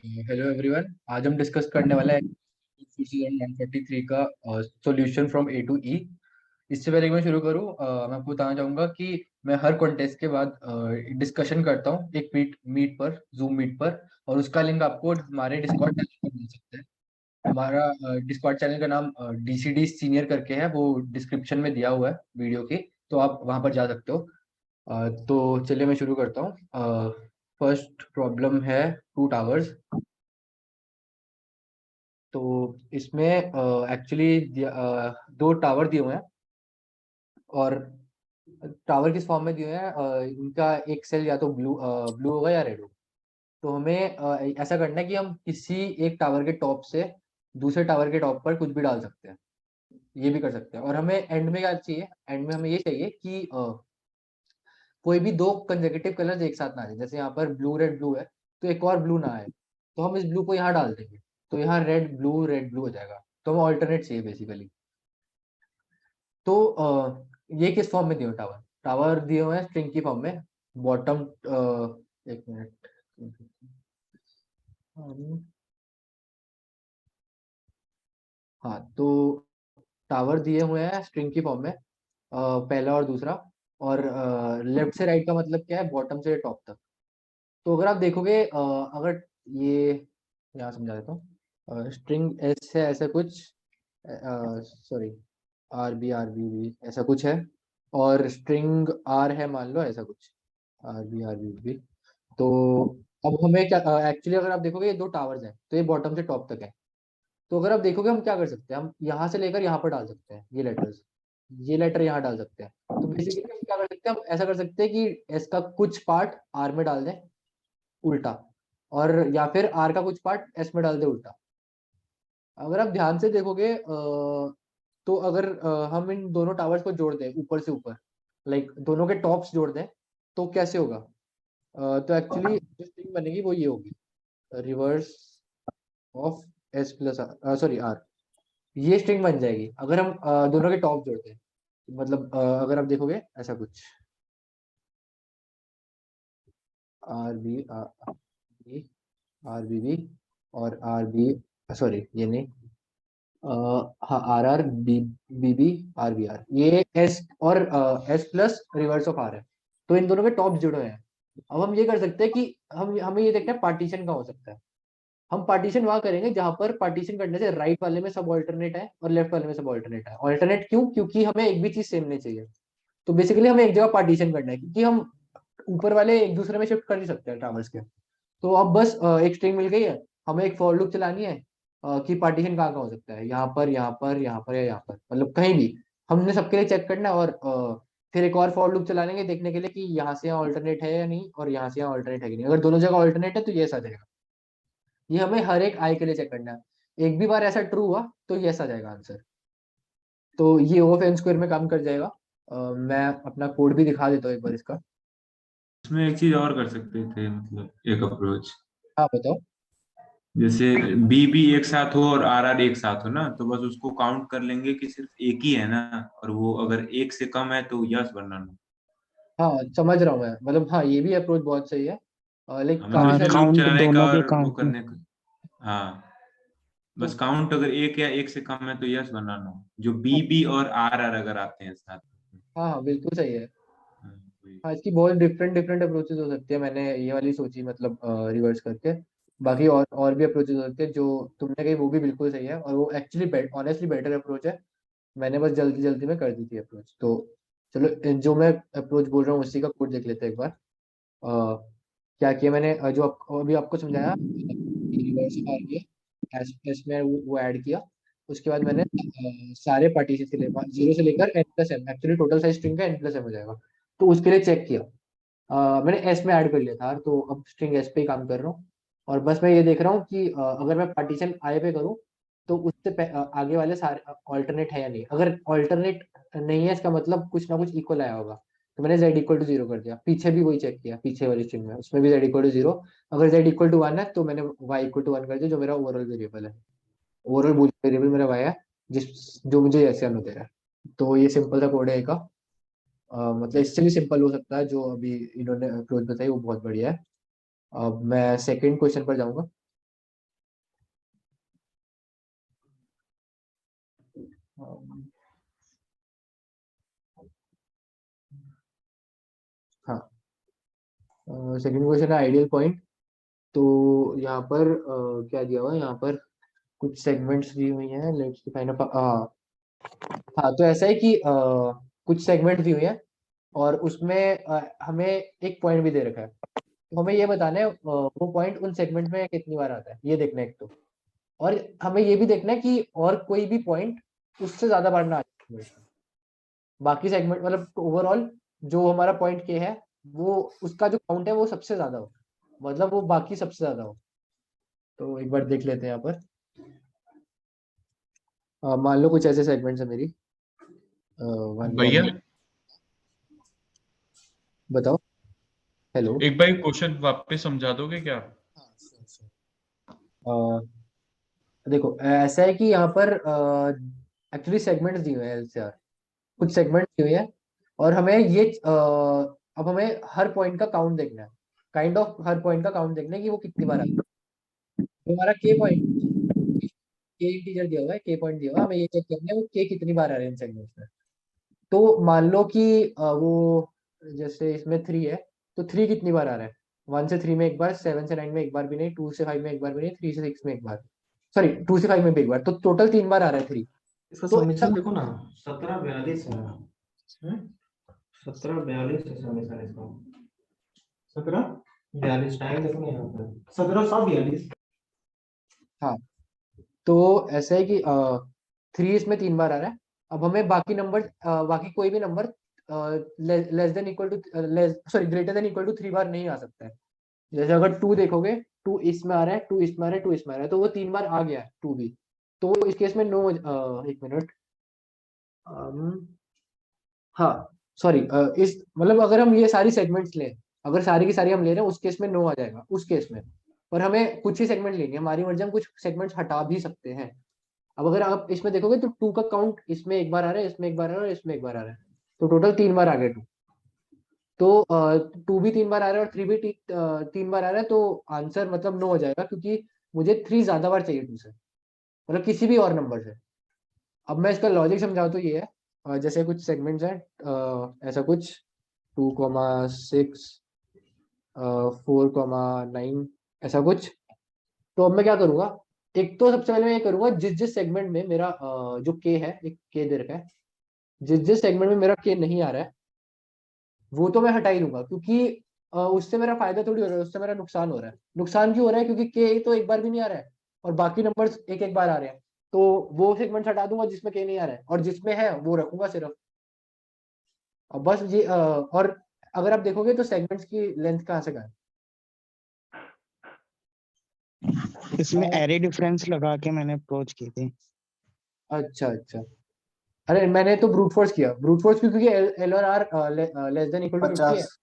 Hello everyone. आज हम discuss करने वाले हैं 143 का सॉल्यूशन फ्रॉम ए टू ई। इससे पहले कि मैं शुरू करूं, मैं आपको बताना चाहूंगा कि मैं हर कॉन्टेस्ट के बाद डिस्कशन करता हूं एक मीट मीट पर, जूम मीट पर। और उसका लिंक आपको हमारे डिस्कॉर्ड चैनल पर मिल सकता है। हमारा डिस्कॉर्ड चैनल का नाम डीसीडी सीनियर करके है, वो डिस्क्रिप्शन में दिया हुआ है वीडियो के, तो आप वहां पर जा सकते हो। तो चलिए मैं शुरू करता हूँ। फर्स्ट प्रॉब्लम है टू टावर्स। तो इसमें एक्चुअली दो टावर दिए हुए हैं, और टावर किस फॉर्म में दिए हुए हैं, इनका एक सेल या तो ब्लू ब्लू होगा या रेड होगा। तो हमें ऐसा करना है कि हम किसी एक टावर के टॉप से दूसरे टावर के टॉप पर कुछ भी डाल सकते हैं। ये भी कर सकते हैं। और हमें एंड में क्या चाहिए, एंड में हमें ये चाहिए कि कोई भी दो कंसेक्यूटिव कलर्स एक साथ ना आए। जैसे यहाँ पर ब्लू है, तो एक और ब्लू ना आए, तो हम इस ब्लू को यहाँ डाल देंगे। तो यहाँ रेड ब्लू हो जाएगा। तो हमें ऑल्टरनेट चाहिए बेसिकली। तो ये किस फॉर्म में दिए हुए टावर टावर दिए हुए हैं स्ट्रिंग की फॉर्म में। बॉटम, एक मिनट। हाँ, तो टावर दिए हुए हैं स्ट्रिंग की फॉर्म में, पहला और दूसरा। और लेफ्ट से राइट का मतलब क्या है, बॉटम से टॉप तक। तो अगर आप देखोगे, अगर ये यहाँ समझा देता हूँ। स्ट्रिंग एस है ऐसा कुछ, सॉरी, आर बी ऐसा कुछ है। और स्ट्रिंग आर है मान लो ऐसा कुछ, आर बी। तो अब हमें क्या, एक्चुअली अगर आप देखोगे ये दो टावर्स हैं, तो ये बॉटम से टॉप तक है। तो अगर आप देखोगे हम क्या कर सकते हैं, हम यहाँ से लेकर यहाँ पर डाल सकते हैं ये लेटर्स। ये लेटर यहाँ डाल सकते हैं। तो बेसिकली हम क्या कर सकते हैं, हम ऐसा कर सकते हैं कि इसका कुछ पार्ट आर में डाल दें उल्टा, और या फिर आर का कुछ पार्ट एस में डाल दें उल्टा। अगर आप ध्यान से देखोगे, तो अगर हम इन दोनों टावर्स को जोड़ दें ऊपर से ऊपर, लाइक दोनों के टॉप्स जोड़ दें, तो कैसे होगा। तो एक्चुअली जो स्ट्रिंग बनेगी वो ये होगी, reverse of S plus R, sorry R. ये स्ट्रिंग बन जाएगी अगर हम दोनों के टॉप जोड़ते हैं। मतलब अगर आप देखोगे ऐसा कुछ, R B B, R B और आर बी, सॉरी ये नहीं, हाँ R R B R B R, ये एस और S plus reverse of R है। तो इन दोनों के टॉप जुड़े हुए हैं। अब हम ये कर सकते हैं कि हम हमें ये देखना है पार्टीशन का हो सकता है। हम पार्टीशन वहां करेंगे जहां पर पार्टीशन करने से राइट वाले में सब ऑल्टरनेट है और लेफ्ट वाले में सब ऑल्टरनेट है। ऑल्टरनेट क्यों, क्योंकि हमें एक भी चीज सेम नहीं चाहिए। तो बेसिकली हमें एक जगह पार्टीशन करना है, क्योंकि हम ऊपर वाले एक दूसरे में शिफ्ट कर ही सकते हैं टावर्स के। तो अब बस एक स्ट्रिंग मिल गई है, हमें एक फॉर लूप चलानी है कि पार्टीशन कहाँ कहाँ हो सकता है, यहाँ पर यहाँ पर यहाँ पर या यहाँ पर, मतलब कहीं भी। हमने सबके लिए चेक करना है, और फिर एक और फॉर लूप चला लेंगे देखने के लिए कि यहाँ से यहाँ ऑल्टरनेट है या नहीं, और यहाँ से यहाँ ऑल्टरनेट है कि नहीं। अगर दोनों जगह ऑल्टरनेट है तो ये आ जाएगा। ये हमें हर एक आई के लिए चेक करना है। एक भी बार ऐसा ट्रू हुआ तो यस आ जाएगा आंसर। तो ये ओ ऑफ एन स्क्वायर में काम कर जाएगा। मैं अपना कोड भी दिखा देता हूँ एक बार इसका। इसमें एक चीज और कर सकते थे, मतलब एक अप्रोच। हाँ बताओ। जैसे बी भी एक साथ हो और आर आर एक साथ हो ना, तो बस उसको काउंट कर लेंगे कि सिर्फ एक ही है ना। और वो अगर एक से कम है तो यस वरना नो। हाँ समझ रहा हूँ मैं, मतलब हाँ ये भी अप्रोच बहुत सही है, हाँ, लाइक मतलब काफी इसमें सारी। लूप काउंट चलाने का दोनों के और वो काउंट में। करने का। हाँ, तो बस काउंट अगर एक या एक से कम है तो यस वरना नो। जो बी बी और आर आर अगर आते हैं साथ में। हाँ हाँ बिल्कुल सही है। हाँ, वही। हाँ, इसकी बहुत डिफरेंट डिफरेंट अप्रोचेस हो सकती है। मैंने ये वाली सोची, मतलब रिवर्स करके। बाकी और भी अप्रोचेस हो सकते हैं, जो तुमने कही वो भी बिल्कुल सही है, और वो एक्चुअली ऑनेस्टली बेटर अप्रोच है। मैंने बस जल्दी जल्दी में कर दी थी अप्रोच। तो चलो, जो मैं अप्रोच बोल रहा हूँ उसी का कोड देख लेते हैं एक बार। क्या किया मैंने, जो अभी आपको समझाया, रिवर्स आ गया, एस में वो ऐड किया। उसके बाद मैंने सारे पार्टीशन के लिए जीरो से लेकर N plus M, actually total size string का एन प्लस एम हो जाएगा। तो उसके लिए चेक किया। मैंने एस में ऐड कर लिया था, तो अब स्ट्रिंग एस पे ही काम कर रहा हूँ। और बस मैं ये देख रहा हूँ कि अगर मैं पार्टीशन आई पे करूँ, तो उससे आगे वाले सारे ऑल्टरनेट है या नहीं। अगर ऑल्टरनेट नहीं है, इसका मतलब कुछ ना कुछ इक्वल आया होगा। तो मैंने z इक्वल टू जीरो कर दिया। पीछे भी वही चेक किया, पीछे वाली स्ट्रिंग में, उसमें भी z इक्वल टू जीरो। अगर z इक्वल टू वन है तो मैंने y इक्वल टू वन कर दिया, जो मेरा ओवरऑल वेरिएबल है। ओवरऑल वेरिएबल मेरा y है, जिस जो मुझे ऐसे में दे रहा है। तो ये सिंपल सा कोड है एक। मतलब इससे भी सिंपल हो सकता है, जो अभी इन्होंने अप्रोच बताई वो बहुत बढ़िया है। अब मैं सेकंड क्वेश्चन पर जाऊंगा। हाँ, सेकंड क्वेश्चन है आइडियल पॉइंट। तो यहाँ पर क्या दिया हुआ है, यहाँ पर कुछ सेगमेंट्स दी हुई हैं, लेट्स डिफाइन हाँ। हाँ, तो ऐसा है कि कुछ सेगमेंट दी हुई है और उसमें हमें एक पॉइंट भी दे रखा है। तो हमें ये बताना है वो पॉइंट उन सेगमेंट में कितनी बार आता है, ये देखना है एक तो। और हमें ये भी देखना है कि और कोई भी पॉइंट उससे ज्यादा बार ना आ जाए। बाकी सेगमेंट मतलब ओवरऑल जो हमारा पॉइंट के है, वो उसका जो काउंट है वो सबसे ज्यादा हो, मतलब वो बाकी सबसे ज्यादा हो। तो एक बार देख लेते हैं यहाँ पर। मान लो कुछ ऐसे सेगमेंट्स है मेरी। वन भैया वन बताओ। हेलो। एक बार क्वेश्चन वापस समझा दोगे क्या? देखो ऐसा है कि यहाँ पर एक्चुअली सेगमेंट्स दिए हुए हैं एलसीआर, कुछ सेगमेंट्स दिए हुए हैं और हमें ये अब हमें हर पॉइंट का काउंट देखना है, काइंड ऑफ हर पॉइंट का काउंट देखना है कि वो कितनी बार आता है। तो हमारा के पॉइंट, के इंटीजर दिया हुआ है, के पॉइंट दिया हुआ है, हमें ये चेक करना है वो के कितनी बार आ रहे हैं इन सेगमेंट्स में। तो मान लो कि वो जैसे इसमें 3 है, तो 3 कितनी बार आ रहा है? 1 से 3 में एक बार, 7 से 9 में एक बार भी नहीं, 2 से 5 में एक बार भी नहीं, 3 से 6 में एक बार, सॉरी 2 से 5 में भी एक बार, तो टोटल 3 बार आ रहा है 3। इसका तो समीशन देखो ना, 1742 है। 1742 है समीशन इसका। 1742 टाइम देखो ना यहाँ पर, 1742। हाँ, तो ऐसा है कि 3 इसमें 3 बार आ रहा है। अब हमें बाकी नंबर, बाकी कोई भी number less than equal to, sorry greater than equal to 3 बार नहीं आ सकता है। जैसे अगर 2 देखोगे, 2 इसमें आ रहा है, 2 इसमें आ रहा है, 2 इसमें आ रहा है, तो वो 3 बार आ गया है 2 भी। तो इस केस में नो, एक मिनट, हाँ सॉरी, इस मतलब अगर हम ये सारी सेगमेंट्स लें, अगर सारी की सारी हम ले रहे हैं, उस केस में नो आ जाएगा उस केस में। पर हमें कुछ ही सेगमेंट लेनी है, हमारी मर्जी, हम कुछ सेगमेंट्स हटा भी सकते हैं। अब अगर आप इसमें देखोगे तो 2 का काउंट इसमें एक बार आ रहा है, इसमें एक बार आ रहा है और इसमें एक बार आ रहा है, तो टोटल 3 बार आ गया 2। तो 2 भी 3 बार आ रहा है और 3 भी 3 बार आ रहा है, तो आंसर मतलब नो हो जाएगा, क्योंकि मुझे 3 ज्यादा बार चाहिए 2 से, मतलब किसी भी और नंबर से। अब मैं इसका लॉजिक समझाऊँ तो ये है, जैसे कुछ सेगमेंट्स हैं, ऐसा कुछ 2,6, 4,9, ऐसा कुछ। तो अब मैं क्या करूंगा, एक तो सबसे पहले मैं ये करूंगा, जिस जिस सेगमेंट में मेरा जो के है, एक के दे रखा है, जिस जिस सेगमेंट में मेरा के नहीं आ रहा है वो तो मैं हटा ही दूंगा, क्योंकि उससे मेरा फायदा थोड़ी हो रहा है, उससे मेरा नुकसान हो रहा है। नुकसान क्यों हो रहा है? क्योंकि के तो एक बार भी नहीं आ रहा है और बाकी नंबर्स एक एक बार आ रहे हैं। तो वो सेगमेंट हटा दूंगा जिसमें के नहीं आ रहा है, और जिसमें है वो रखूंगा सिर्फ। और बस ये और अगर आप देखोगे तो सेगमेंट्स की लेंथ कहाँ से कहाँ है? इसमें एरे डिफरेंस लगा के मैंने अप्रोच की थी। अच्छा अच्छा, अरे मैंने तो ब्रूट फोर्स किया, ब्रूट फोर्स क्योंकि एल और R less than equal to 50 है। 50।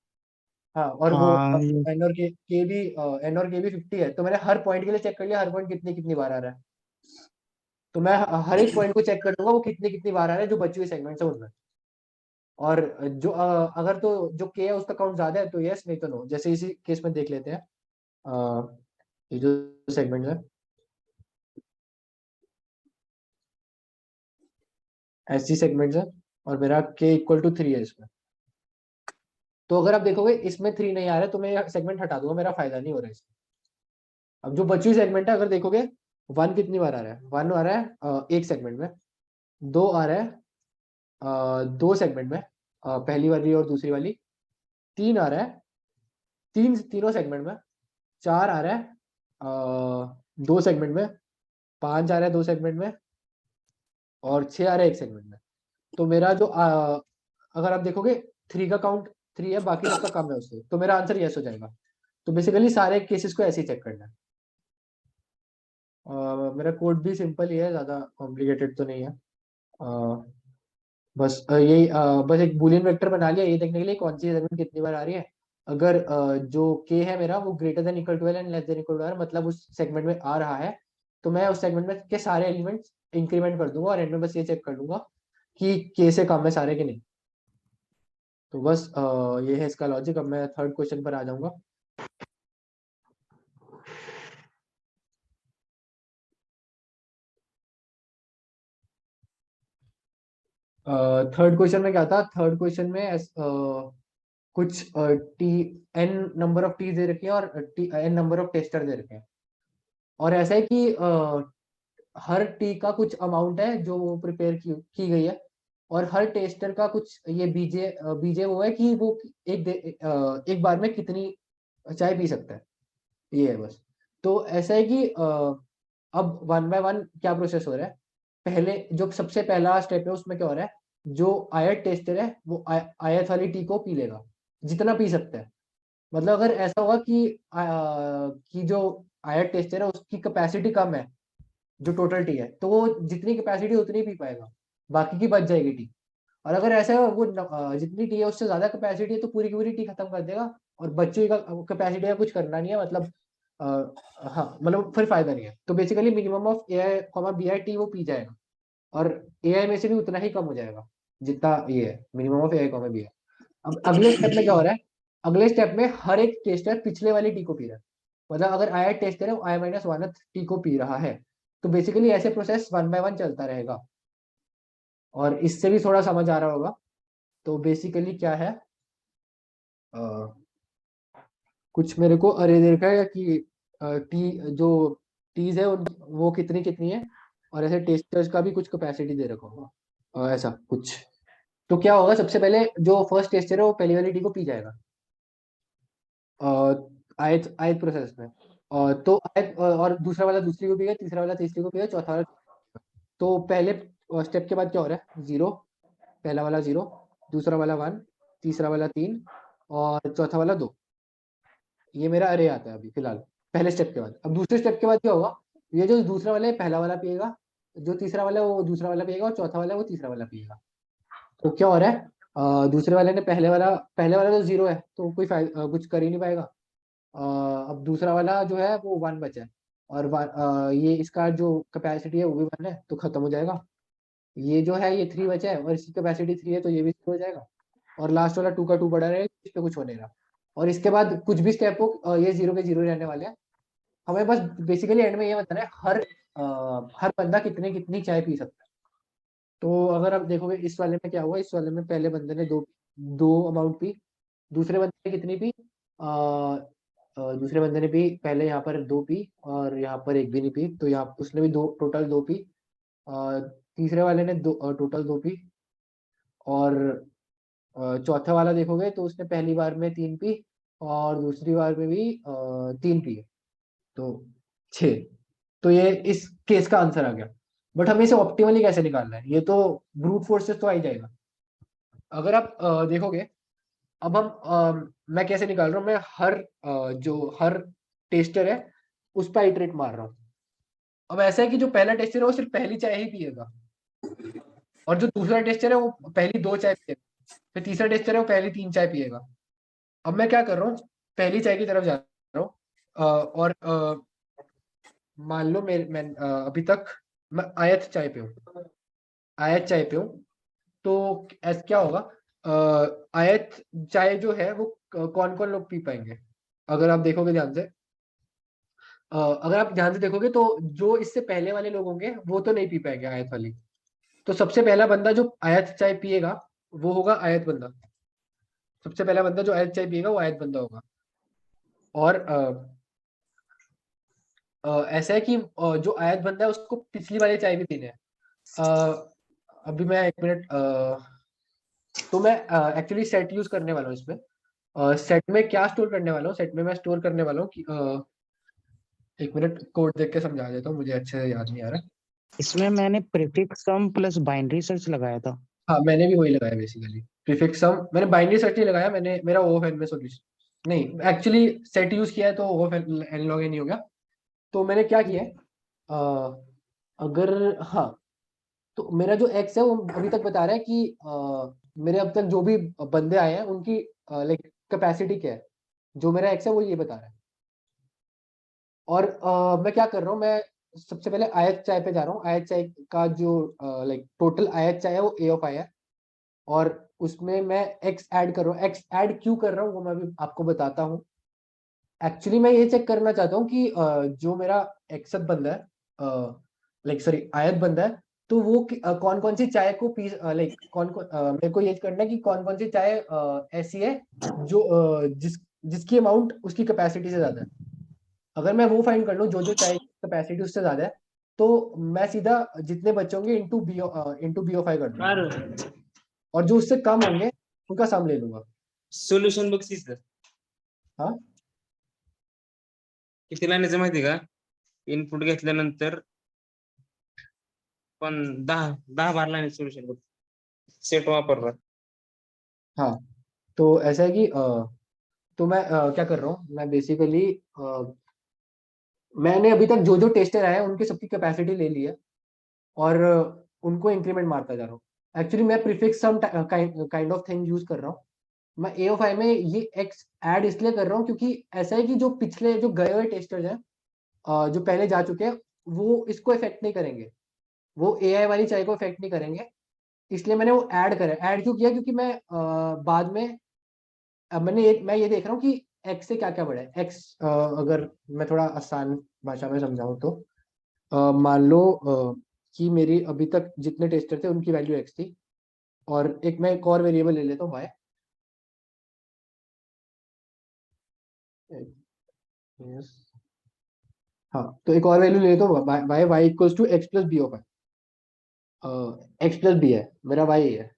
हाँ, और वो हाँ एन और के भी, एन और के भी 50 है, तो मैंने हर पॉइंट के लिए चेक कर लिया, हर पॉइंट कितनी कितनी बार आ रहा है। तो मैं हर एक पॉइंट को चेक कर लूंगा वो कितनी कितनी बार आ रहा है जो बची हुई सेगमेंट्स है उनमें। और जो अगर तो जो के है उसका काउंट ज्यादा है तो यस, नहीं तो नो। जैसे इसी केस में देख लेते हैं, ये जो सेगमेंट है, ऐसी सेगमेंट्स है और मेरा के इक्वल टू 3 है इसमें। तो अगर आप देखोगे इसमें 3 नहीं आ रहा है तो मैं सेगमेंट हटा दूंगा, मेरा फायदा नहीं हो रहा है इसमें। अब जो बची हुई सेगमेंट है, अगर देखोगे 1 कितनी बार आ रहा है, 1 आ रहा है एक सेगमेंट में, 2 आ रहा है 2 सेगमेंट में, पहली वाली और दूसरी वाली, 3 आ रहा है तीनों सेगमेंट में, 4 आ रहा है 2 सेगमेंट में, 5 आ रहा है 2 सेगमेंट में, और 6 आ रहा है एक सेगमेंट में। तो मेरा जो अगर आप देखोगे 3 का काउंट 3 है, बाकी सबका कम है उससे, तो मेरा आंसर यस हो जाएगा। तो बेसिकली सारे केसेस को ऐसे ही चेक करना है। मेरा कोड भी सिंपल ही है, ज़्यादा कॉम्प्लिकेटेड तो नहीं है। बस यही बस एक बूलियन वेक्टर बना लिया ये देखने के लिए कौन सी एलिमेंट कितनी बार आ रही है। अगर जो के है मेरा वो greater than equal to and less than equal to R, मतलब उस सेगमेंट में आ रहा है, तो मैं उस सेगमेंट में के सारे एलिमेंट्स इंक्रीमेंट कर दूंगा और एंड में बस ये चेक कर लूंगा कि के से कम है सारे कि नहीं। तो बस ये है इसका लॉजिक। अब मैं थर्ड क्वेश्चन पर आ जाऊंगा। थर्ड क्वेश्चन में क्या था, थर्ड क्वेश्चन में कुछ T N number of tea दे रखे हैं और एन नंबर ऑफ टेस्टर दे रखे हैं, और ऐसा है कि हर टी का कुछ अमाउंट है जो वो प्रिपेयर की गई है, और हर टेस्टर का कुछ ये बीजे बीजे वो है कि वो एक बार में कितनी चाय पी सकता है, ये है बस। तो ऐसा है कि अब वन बाय वन क्या प्रोसेस हो रहा है। पहले जो सबसे पहला स्टेप है उसमें क्या हो रहा है, जो आयत टेस्टर है वो आयत वाली टी को पी लेगा जितना पी सकता है। मतलब अगर ऐसा होगा कि जो आयत टेस्टर है उसकी कैपेसिटी कम है, जो टोटल टी है, तो वो जितनी कैपेसिटी उतनी पी पाएगा, बाकी की बच जाएगी टी। और अगर ऐसा है वो जितनी टी है उससे ज्यादा कैपेसिटी है तो पूरी की पूरी टी खत्म कर देगा, और बच्चों का कैपेसिटी का कुछ करना नहीं है, मतलब अ, हाँ मतलब फिर फायदा नहीं है। तो basically minimum of A I comma B I टी वो पी जाएगा, और ए आई में से भी उतना ही कम हो जाएगा जितना ये है minimum of A I comma B I. अब अगले स्टेप में क्या हो रहा है, अगले स्टेप में हर एक टेस्टर पिछले वाली टी को पी रहा है। मतलब अगर आई टेस्टर है वो आई माइनस वन टी को पी रहा है, तो बेसिकली ऐसे प्रोसेस वन बाय वन चलता रहेगा। और इससे भी थोड़ा समझ आ रहा होगा। तो बेसिकली क्या है, अ, कुछ मेरे को अरे दे रखा है कि टी जो टीज है वो कितनी कितनी है, और ऐसे टेस्टर्स का भी कुछ कैपेसिटी दे रखा होगा, ऐसा कुछ। तो क्या होगा, सबसे पहले जो फर्स्ट टेस्टर है वो पहली वाली टी को पी जाएगा आयत आयत प्रोसेस में, और तो आयत और दूसरा वाला दूसरी को पिएगा, तीसरा वाला तीसरी को पिएगा, चौथा वाला। तो पहले स्टेप के बाद क्या हो रहा है, जीरो, पहला वाला जीरो, दूसरा वाला वन, तीसरा वाला तीन, और चौथा वाला दो। ये मेरा अरे आता है अभी फिलहाल पहले स्टेप के बाद। अब दूसरे स्टेप के बाद क्या होगा, ये जो दूसरा वाला है पहला वाला पिएगा, जो तीसरा वाला है वो दूसरा वाला पिएगा, और चौथा वाला है वो तीसरा वाला पिएगा। तो क्या हो रहा है, दूसरे वाले ने पहले वाला तो जीरो है तो कोई कुछ कर ही नहीं पाएगा। अब दूसरा वाला जो है वो वन बचा है, और ये इसका जो कैपेसिटी है वो भी वन है तो खत्म हो जाएगा। ये जो है ये थ्री बचा है और इसकी कैपेसिटी थ्री है तो ये भी थ्री हो जाएगा, और लास्ट वाला टू का टू बड़ा रहेगा, इस पे कुछ हो नहीं रहा। और इसके बाद कुछ भी स्टेप हो ये जीरो के जीरो रहने वाले हैं। हमें बस बेसिकली एंड में ये बताना है हर बंदा कितनी कितनी चाय पी सकता है। तो अगर आप देखोगे इस वाले में क्या हुआ, इस वाले में पहले बंदे ने दो दो अमाउंट पी, दूसरे बंदे ने कितनी पी, दूसरे बंदे ने पी पहले यहाँ पर दो पी और यहाँ पर एक भी नहीं पी, तो यहाँ उसने भी दो टोटल दो पी। तीसरे वाले ने दो टोटल दो पी, और चौथा वाला देखोगे तो उसने पहली बार में तीन पी और दूसरी बार में भी तीन पी, तो छः। तो ये इस केस का आंसर आ गया। बट हमें इसे ऑप्टिमली कैसे निकालना है, ये तो ब्रूट फोर्स से तो आ ही जाएगा। अगर आप देखोगे, अब मैं कैसे निकाल रहा हूँ, मैं जो हर टेस्टर है उस पर आइटरेट मार रहा हूँ। अब ऐसा है कि जो पहला टेस्टर है वो सिर्फ पहली चाय ही पिएगा, और जो दूसरा टेस्टर है वो पहली दो चाय पिएगा, फिर तीसरा टेस्टर है वो पहली तीन चाय पिएगा। अब मैं क्या कर रहा हूँ, पहली चाय की तरफ जा रहा हूँ, और मान लो मैं अभी तक मैं आयत चाय पे हूँ, आयत चाय पे हूँ। तो ऐसा क्या होगा, आयत चाय जो है वो कौन कौन लोग पी पाएंगे। अगर आप देखोगे ध्यान से, अगर आप ध्यान से देखोगे तो जो इससे पहले वाले लोग होंगे वो तो नहीं पी पाएंगे आयत वाली। तो सबसे पहला बंदा जो आयत चाय पिएगा वो होगा आयत बंदा। सबसे पहला बंदा जो आयत चाय पिएगा वो आयत बंदा होगा। और ऐसा है कि जो आयत बंदा है उसको पिछली वाली चाय भी पीनी है। अभी मैं एक मिनट, तो मैं एक्चुअली सेट यूज करने वाला हूँ इसमें। सेट में क्या स्टोर करने वाला हूँ, सेट में मैं स्टोर करने वाला हूँ कि एक मिनट कोड देख के समझा देता हूँ, मुझे अच्छे से याद नहीं आ रहा। इसमें मैंने प्रीफिक्स सम प्लस बाइनरी सर्च लगाया था। हाँ मैंने भी वही लगाया बेसिकली, प्रीफिक्स सम। मैंने बाइनरी सर्च नहीं लगाया, मैंने मेरा ओ में सोल्यूशन नहीं, एक्चुअली सेट यूज किया है तो ओ एन लॉग नहीं हो गया। तो मैंने क्या किया है, अगर हाँ, तो मेरा जो एक्स है वो अभी तक बता रहा है कि मेरे अब तक जो भी बंदे आए हैं उनकी लाइक कैपेसिटी क्या है। जो मेरा एक्स है वो ये बता रहा है। और मैं क्या कर रहा हूँ, मैं सबसे पहले आयत चाय पे जा रहा हूँ। आयत चाय का जो लाइक टोटल आयत चाय है वो ए ऑफ आई है, और उसमें मैं एक्स ऐड कर रहा हूँ। एक्स ऐड क्यों कर रहा हूँ वो मैं भी आपको बताता हूँ। एक्चुअली मैं ये चेक करना चाहता हूँ कि जो मेरा एक्सत बंदा है, लाइक सॉरी आयत बंदा है, तो वो कौन कौन सी चाय को पी लाइक मेरे को ये करना है कि कौन कौन सी चाय ऐसी है जो जिसकी अमाउंट उसकी कैपेसिटी से ज्यादा है। अगर मैं वो फाइंड कर लूँ जो जो चाय कैपेसिटी उससे ज्यादा है, तो मैं सीधा जितने बच्चे होंगे इंटू BO5 कर दूंगा, यार और जो उससे कम होंगे उनका सम ले लूंगा। सोल्युशन बक्षीस हाँ किती लाईनीचं माहिती का? इनपुट घेतल्यानंतर पण 10-12 लाईन सोल्युशन बघ सेट वापरला. हाँ, तो ऐसा है कि तो मैं क्या कर रहा हूँ, मैं बेसिकली मैंने अभी तक जो जो टेस्टर आए हैं उनकी सबकी कैपेसिटी ले ली है, और उनको इंक्रीमेंट मारता जा रहा हूँ। एक्चुअली मैं prefix sum kind of thing use कर रहा हूँ। मैं AO5 में ये x ऐड इसलिए कर रहा हूँ क्योंकि ऐसा है कि जो पिछले जो गए हुए टेस्टर्स हैं, जो पहले जा चुके हैं, वो इसको इफेक्ट नहीं करेंगे, वो AI वाली चाय को इफेक्ट नहीं करेंगे। इसलिए मैंने वो ऐड करा। ऐड क्यों किया? क्योंकि मैं बाद में अब मैं ये देख रहा हूँ कि x से क्या क्या बढ़ा है। x अगर मैं थोड़ा आसान भाषा में समझाऊं तो मान लो कि मेरी अभी तक जितने टेस्टर थे उनकी वैल्यू x थी, और एक और वेरिएबल ले लेता हूँ y। Yes. हाँ, तो एक और वैल्यू ले लेता हूँ y equals to x plus BO5। x plus b है मेरा, y है।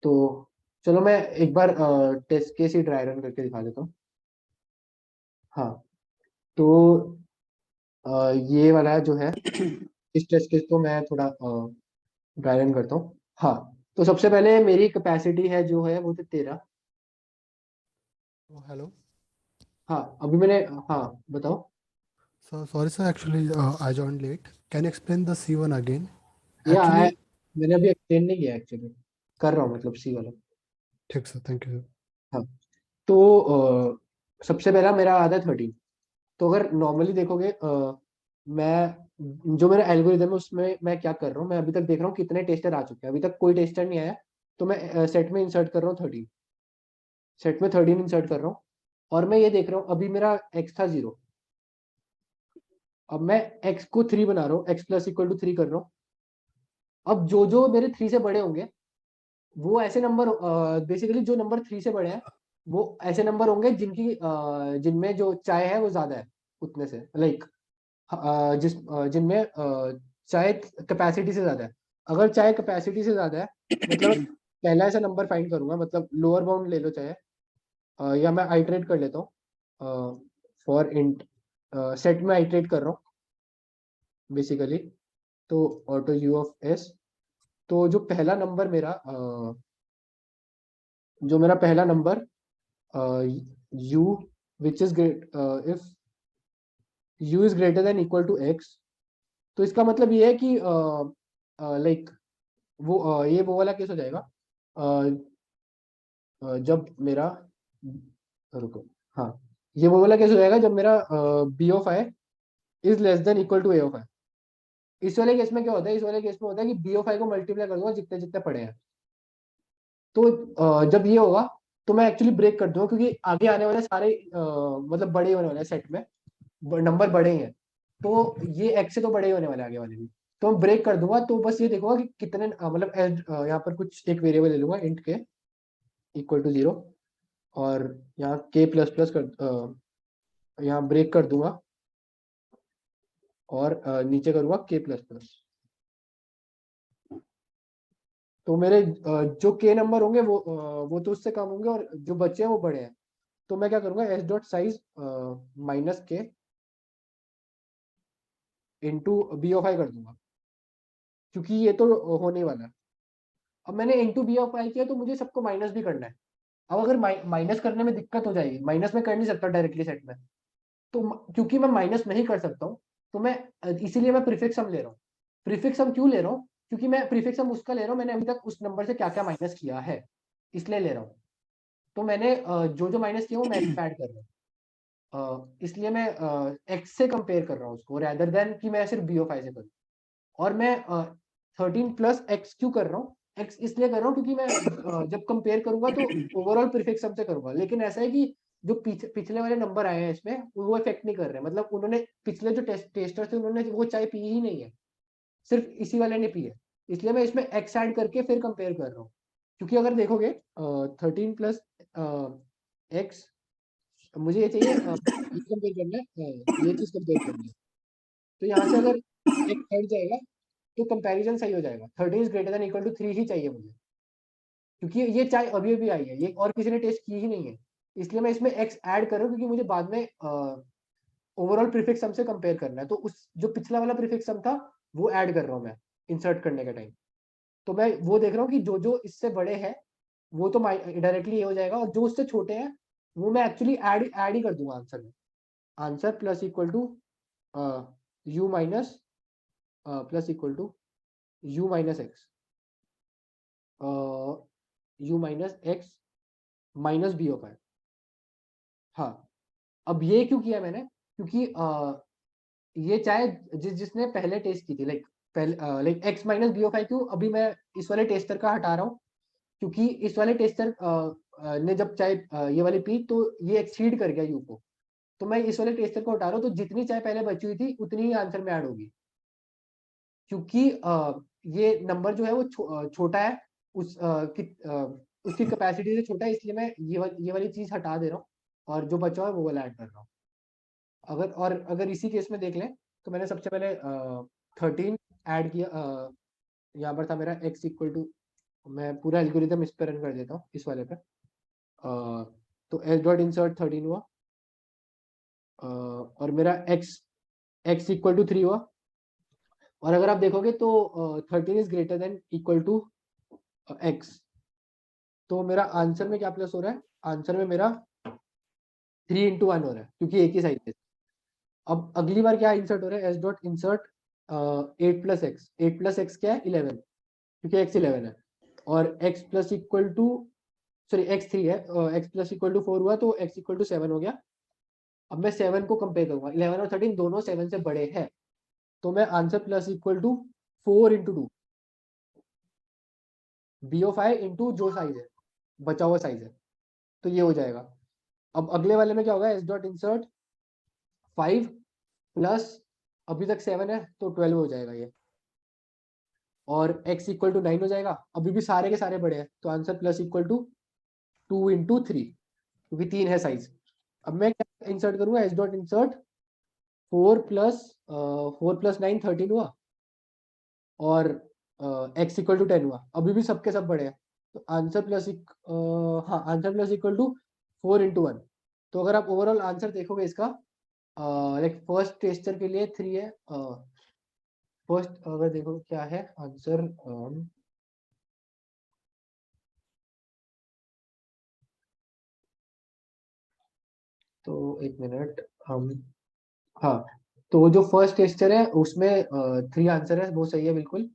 तो चलो मैं एक बार टेस्ट केस ही ड्राई रन करके दिखा देता हूँ। हाँ, तो ये वाला जो है, इस टेस्ट केस को मैं थोड़ा ड्राई रन करता हूँ। हाँ, तो सबसे पहले मेरी कैपेसिटी है जो है वो तो 13। हेलो हाँ, अभी मैंने, हाँ बताओ। Sir, sorry sir, actually I join late. Can explain the C1 again? या एक्चुअली मैंने अभी एक्सटेंड नहीं किया, एक्चुअली कर रहा हूँ, मतलब C वाला। ठीक सर, थैंक यू सर. हाँ, तो सबसे पहला मेरा आता है 13। तो अगर नॉर्मली देखोगे मैं जो मेरा एल्गोरिदम है उसमें मैं क्या कर रहा हूँ, मैं अभी तक देख रहा हूँ कितने टेस्टर आ चुके हैं। अभी तक कोई टेस्टर नहीं आया, तो मैं सेट में इंसर्ट कर रहा हूँ 13। सेट में 13 इंसर्ट कर रहा हूँ, और मैं ये देख रहा हूँ अभी मेरा x था 0। अब मैं x को 3 बना रहा हूँ, x प्लस इक्वल टू 3 कर रहा हूँ। अब जो जो मेरे 3 से बड़े होंगे वो ऐसे नंबर, बेसिकली जो नंबर 3 से बड़े हैं वो ऐसे नंबर होंगे जिनमें जो चाय है वो ज्यादा है उतने से, लाइक जिनमें चाय कैपेसिटी से ज्यादा है। अगर चाय कैपेसिटी से ज्यादा है, मतलब पहला ऐसा नंबर फाइंड करूंगा, मतलब लोअर बाउंड ले लो चाहे, या मैं आइटरेट कर लेता हूँ फॉर इंट। सेट में आइटरेट कर रहा हूँ बेसिकली, तो ऑटो U(s). तो जो पहला नंबर मेरा जो मेरा पहला number u which is great, if u is greater than equal to x, तो इसका मतलब ये है कि लाइक ये वो वाला केस हो जाएगा जब मेरा, रुको, हाँ, ये वो वाला केस हो जाएगा जब मेरा BO5 is less than equal to AO5। इस वाले केस में क्या होता है? इस वाले केस में होता है कि BO5 को मल्टीप्लाई कर दूंगा जितने जितने पड़े हैं। तो जब ये होगा तो मैं एक्चुअली ब्रेक कर दूंगा, क्योंकि आगे आने वाले सारे मतलब बड़े होने वाले हैं सेट में, नंबर बड़े ही हैं, तो ये x से तो बड़े ही होने वाले आगे वाले भी। तो मैं ब्रेक कर दूंगा, तो बस ये देखूंगा कि कितने मतलब यहाँ पर कुछ एक वेरिएबल ले लूंगा इंट के इक्वल टू 0, और यहाँ k प्लस प्लस कर यहाँ ब्रेक कर दूंगा, और नीचे करूंगा k प्लस प्लस। तो मेरे जो k नंबर होंगे वो तो उससे कम होंगे, और जो बचे हैं वो बड़े हैं। तो मैं क्या करूंगा, s dot size minus k into BO5 कर दूंगा, क्योंकि ये तो होने वाला है। अब मैंने इंटू BO5 किया, तो मुझे सबको माइनस भी करना है। अब अगर माइनस करने में दिक्कत हो जाएगी, माइनस में कर नहीं सकता डायरेक्टली सेट में, तो क्योंकि मैं माइनस नहीं कर सकता हूँ, तो मैं इसीलिए मैं प्रीफिक्स सम ले रहा हूँ। प्रीफिक्स सम क्यों ले रहा हूँ? क्योंकि मैं प्रीफिक्स सम उसका ले रहा हूँ मैंने अभी तक उस नंबर से क्या क्या माइनस किया है, इसलिए ले रहा हूँ। तो मैंने जो जो माइनस किया वो मैं ऐड कर रहा हूँ। इसलिए मैं x से कंपेयर कर रहा हूँ उसको, रेदर देन कि मैं सिर्फ BO5 से करूँ। और मैं 13 प्लस x क्यों कर रहा हूँ? x इसलिए कर रहा हूँ क्योंकि मैं जब कंपेयर करूंगा तो ओवरऑल प्रीफिक्स सम से करूंगा। लेकिन ऐसा है कि जो पिछले वाले नंबर आए हैं इसमें वो इफेक्ट नहीं कर रहे, मतलब उन्होंने पिछले जो टेस्टर थे उन्होंने वो चाय पी ही नहीं है, सिर्फ इसी वाले ने पी है, इसलिए मैं इसमें एक्स ऐड करके फिर कंपेयर कर रहा हूँ। क्योंकि अगर देखोगे 13 प्लस एक्स, मुझे ये चाहिए ये कंपेयर करना है, ये चीज कंपेयर करनी है, तो यहाँ से अगर एक हट जाएगा तो कंपैरिजन सही हो जाएगा। 13 is greater than equal to 3 ही चाहिए मुझे, क्योंकि ये चाय अभी अभी आई है, ये और किसी ने टेस्ट की ही नहीं है, इसलिए मैं इसमें एक्स ऐड कर रहा हूँ, क्योंकि मुझे बाद में ओवरऑल प्रीफिक्स सम से कंपेयर करना है, तो उस जो पिछला वाला प्रीफिक्स सम था वो ऐड कर रहा हूँ मैं इंसर्ट करने के टाइम। तो मैं वो देख रहा हूँ कि जो जो इससे बड़े हैं वो तो डायरेक्टली ये हो जाएगा, और जो उससे छोटे हैं वो मैं एक्चुअली ऐड ही कर दूंगा आंसर में। Answer plus equal to U minus plus equal to U minus X, U minus X minus B of I. हाँ, अब ये क्यों किया मैंने, क्योंकि ये चाहे जिसने पहले टेस्ट की थी, लाइक पहले like X minus B of I क्यों अभी मैं इस वाले टेस्टर का हटा रहा हूँ, क्योंकि इस वाले टेस्टर ने जब चाय ये वाली पी तो ये एक्सीड कर गया यू को, तो मैं इस वाले टेस्टर को हटा रहा हूँ, तो जितनी चाय पहले बची हुई थी उतनी ही आंसर में ऐड होगी, क्योंकि ये नंबर जो है वो छोटा है, उसकी कैपेसिटी से छोटा है, इसलिए मैं ये वाली चीज हटा दे रहा हूँ और जो बचा है वो वाला ऐड कर रहा हूँ। अगर इसी केस में देख लें तो मैंने सबसे पहले 13 ऐड किया, यहाँ पर था मेरा x इक्वल टू, मैं पूरा एल्गोरिथम इस पर रन कर देता हूँ इस वाले पे, तो एस डॉट इंसर्ट 13 हुआ, और मेरा x इक्वल टू 3 हुआ, और अगर आप देखोगे तो 13 is greater than equal to x, तो मेरा आंसर में क्या प्लस हो रहा है, आंसर में मेरा 3 into 1 हो रहा है, क्योंकि एक ही साइज है। अब अगली बार क्या इंसर्ट हो रहा है, S dot insert 8 plus x, 8 plus x क्या है 11, क्योंकि x 11 है, और x plus equal to sorry x 3 है, x प्लस इक्वल टू 4 हुआ, तो x इक्वल टू 7 हो गया। अब मैं 7 को कंपेयर करूंगा, 11 और 13 दोनों 7 से बड़े हैं, तो मैं answer plus equal to 4 into 2 B of I into जो साइज है बचा हुआ साइज है, तो ये हो जाएगा। अब अगले वाले में क्या होगा, एस डॉट इंसर्ट 5 प्लस अभी तक 7 है तो 12 हो जाएगा ये, और x इक्वल टू 9 हो जाएगा, अभी भी सारे के सारे बड़े हैं, तो answer plus equal to 2 into 3, क्योंकि 3 है साइज। अब मैं क्या इंसर्ट करूंगा, एस डॉट इंसर्ट 4 प्लस 9 13 हुआ, और x इक्वल टू 10 हुआ, अभी भी सबके सब बड़े हैं, तो आंसर प्लस हाँ answer plus equal to 4 into 1। तो अगर आप ओवरऑल आंसर देखोगे इसका, लाइक फर्स्ट टेस्टर के लिए 3 है, फर्स्ट अगर देखो क्या है आंसर, तो एक मिनट हम, हाँ, तो जो फर्स्ट टेस्टर है उसमें 3 आंसर है, वो सही है बिल्कुल।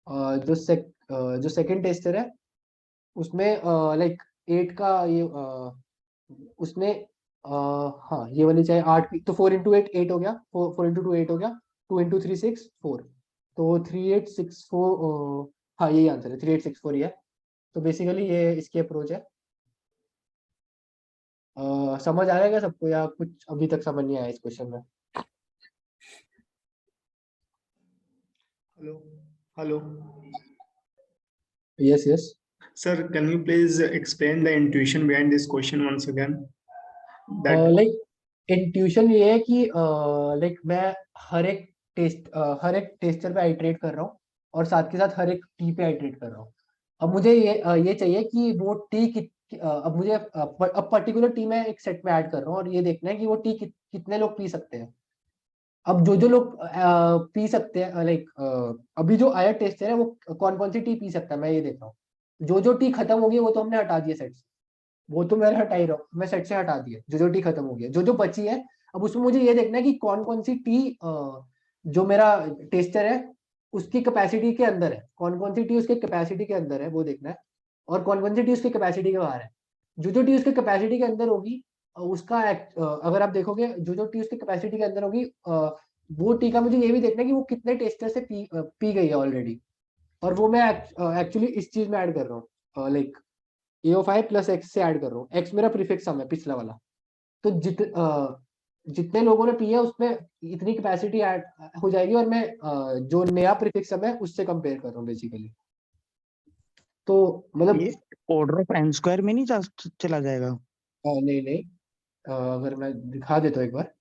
जो सेकंड टेस्टर है उसमें लाइक 8 का ये उसमें हाँ ये वाली चाहे 8 तो 4 into 8 8 हो गया, 4 into 2 8 हो गया, 2 into 3 6 4, तो 3864, हाँ यही आंसर है, 3864 ही है। तो बेसिकली ये इसकी अप्रोच है। समझ आ रहा है क्या सबको, या कुछ अभी तक समझ नहीं आया इस क्वेश्चन में? Hello. Hello. Yes yes. Sir, can you please explain the intuition behind this question once again? Like intuition ये है कि लाइक मैं हर एक टेस्टर पे आइटरेट कर रहा हूँ, और साथ के साथ हर एक टी पे आइटरेट कर रहा हूँ। अब मुझे ये चाहिए कि वो टी अब मुझे अब पर्टिकुलर टी में एक सेट में ऐड कर रहा हूँ, और ये देखना है कि वो टी कितने लोग पी सकते हैं। अब जो लोग पी सकते हैं, लाइक अभी जो आया टेस्टर है वो कौन कौन सी टी पी सकता है मैं ये देख रहा हूँ। जो टी खत्म होगी वो तो हमने हटा दिया सेट से, वो तो मैं हटा ही रहा हूँ, मैं सेट से हटा दिया, जो टी खत्म हो गया, जो बची है अब उसमें मुझे ये देखना है कि कौन कौन सी टी जो मेरा टेस्टर है उसकी कैपेसिटी के अंदर है, कौन कौन सी टी उसके कैपेसिटी के अंदर है वो देखना है, और कौन कौन सी टी उसकी कैपेसिटी के बाहर है। जो टी उसके कैपेसिटी के अंदर होगी उसका अगर आप देखोगे जो टी उसकी कैपेसिटी के अंदर होगी, वो टी का मुझे ये भी देखना है कि वो कितने टेस्टर से पी गई है ऑलरेडी, और वो मैं एक्चुअली इस चीज में ऐड कर रहा हूँ, like a of I plus x से ऐड कर रहा हूँ। एक्स मेरा प्रीफिक्स सम है पिछला वाला, तो जितने लोगों ने पिया उसमें इतनी कैपेसिटी ऐड हो जाएगी, और मैं जो नया प्रीफिक्स है उससे कंपेयर कर रहा हूँ बेसिकली। तो मतलब ये ऑर्डर ऑफ एन स्क्वायर में नहीं चला जाएगा? नहीं नहीं, अगर मैं दिखा देता हूँ एक बार,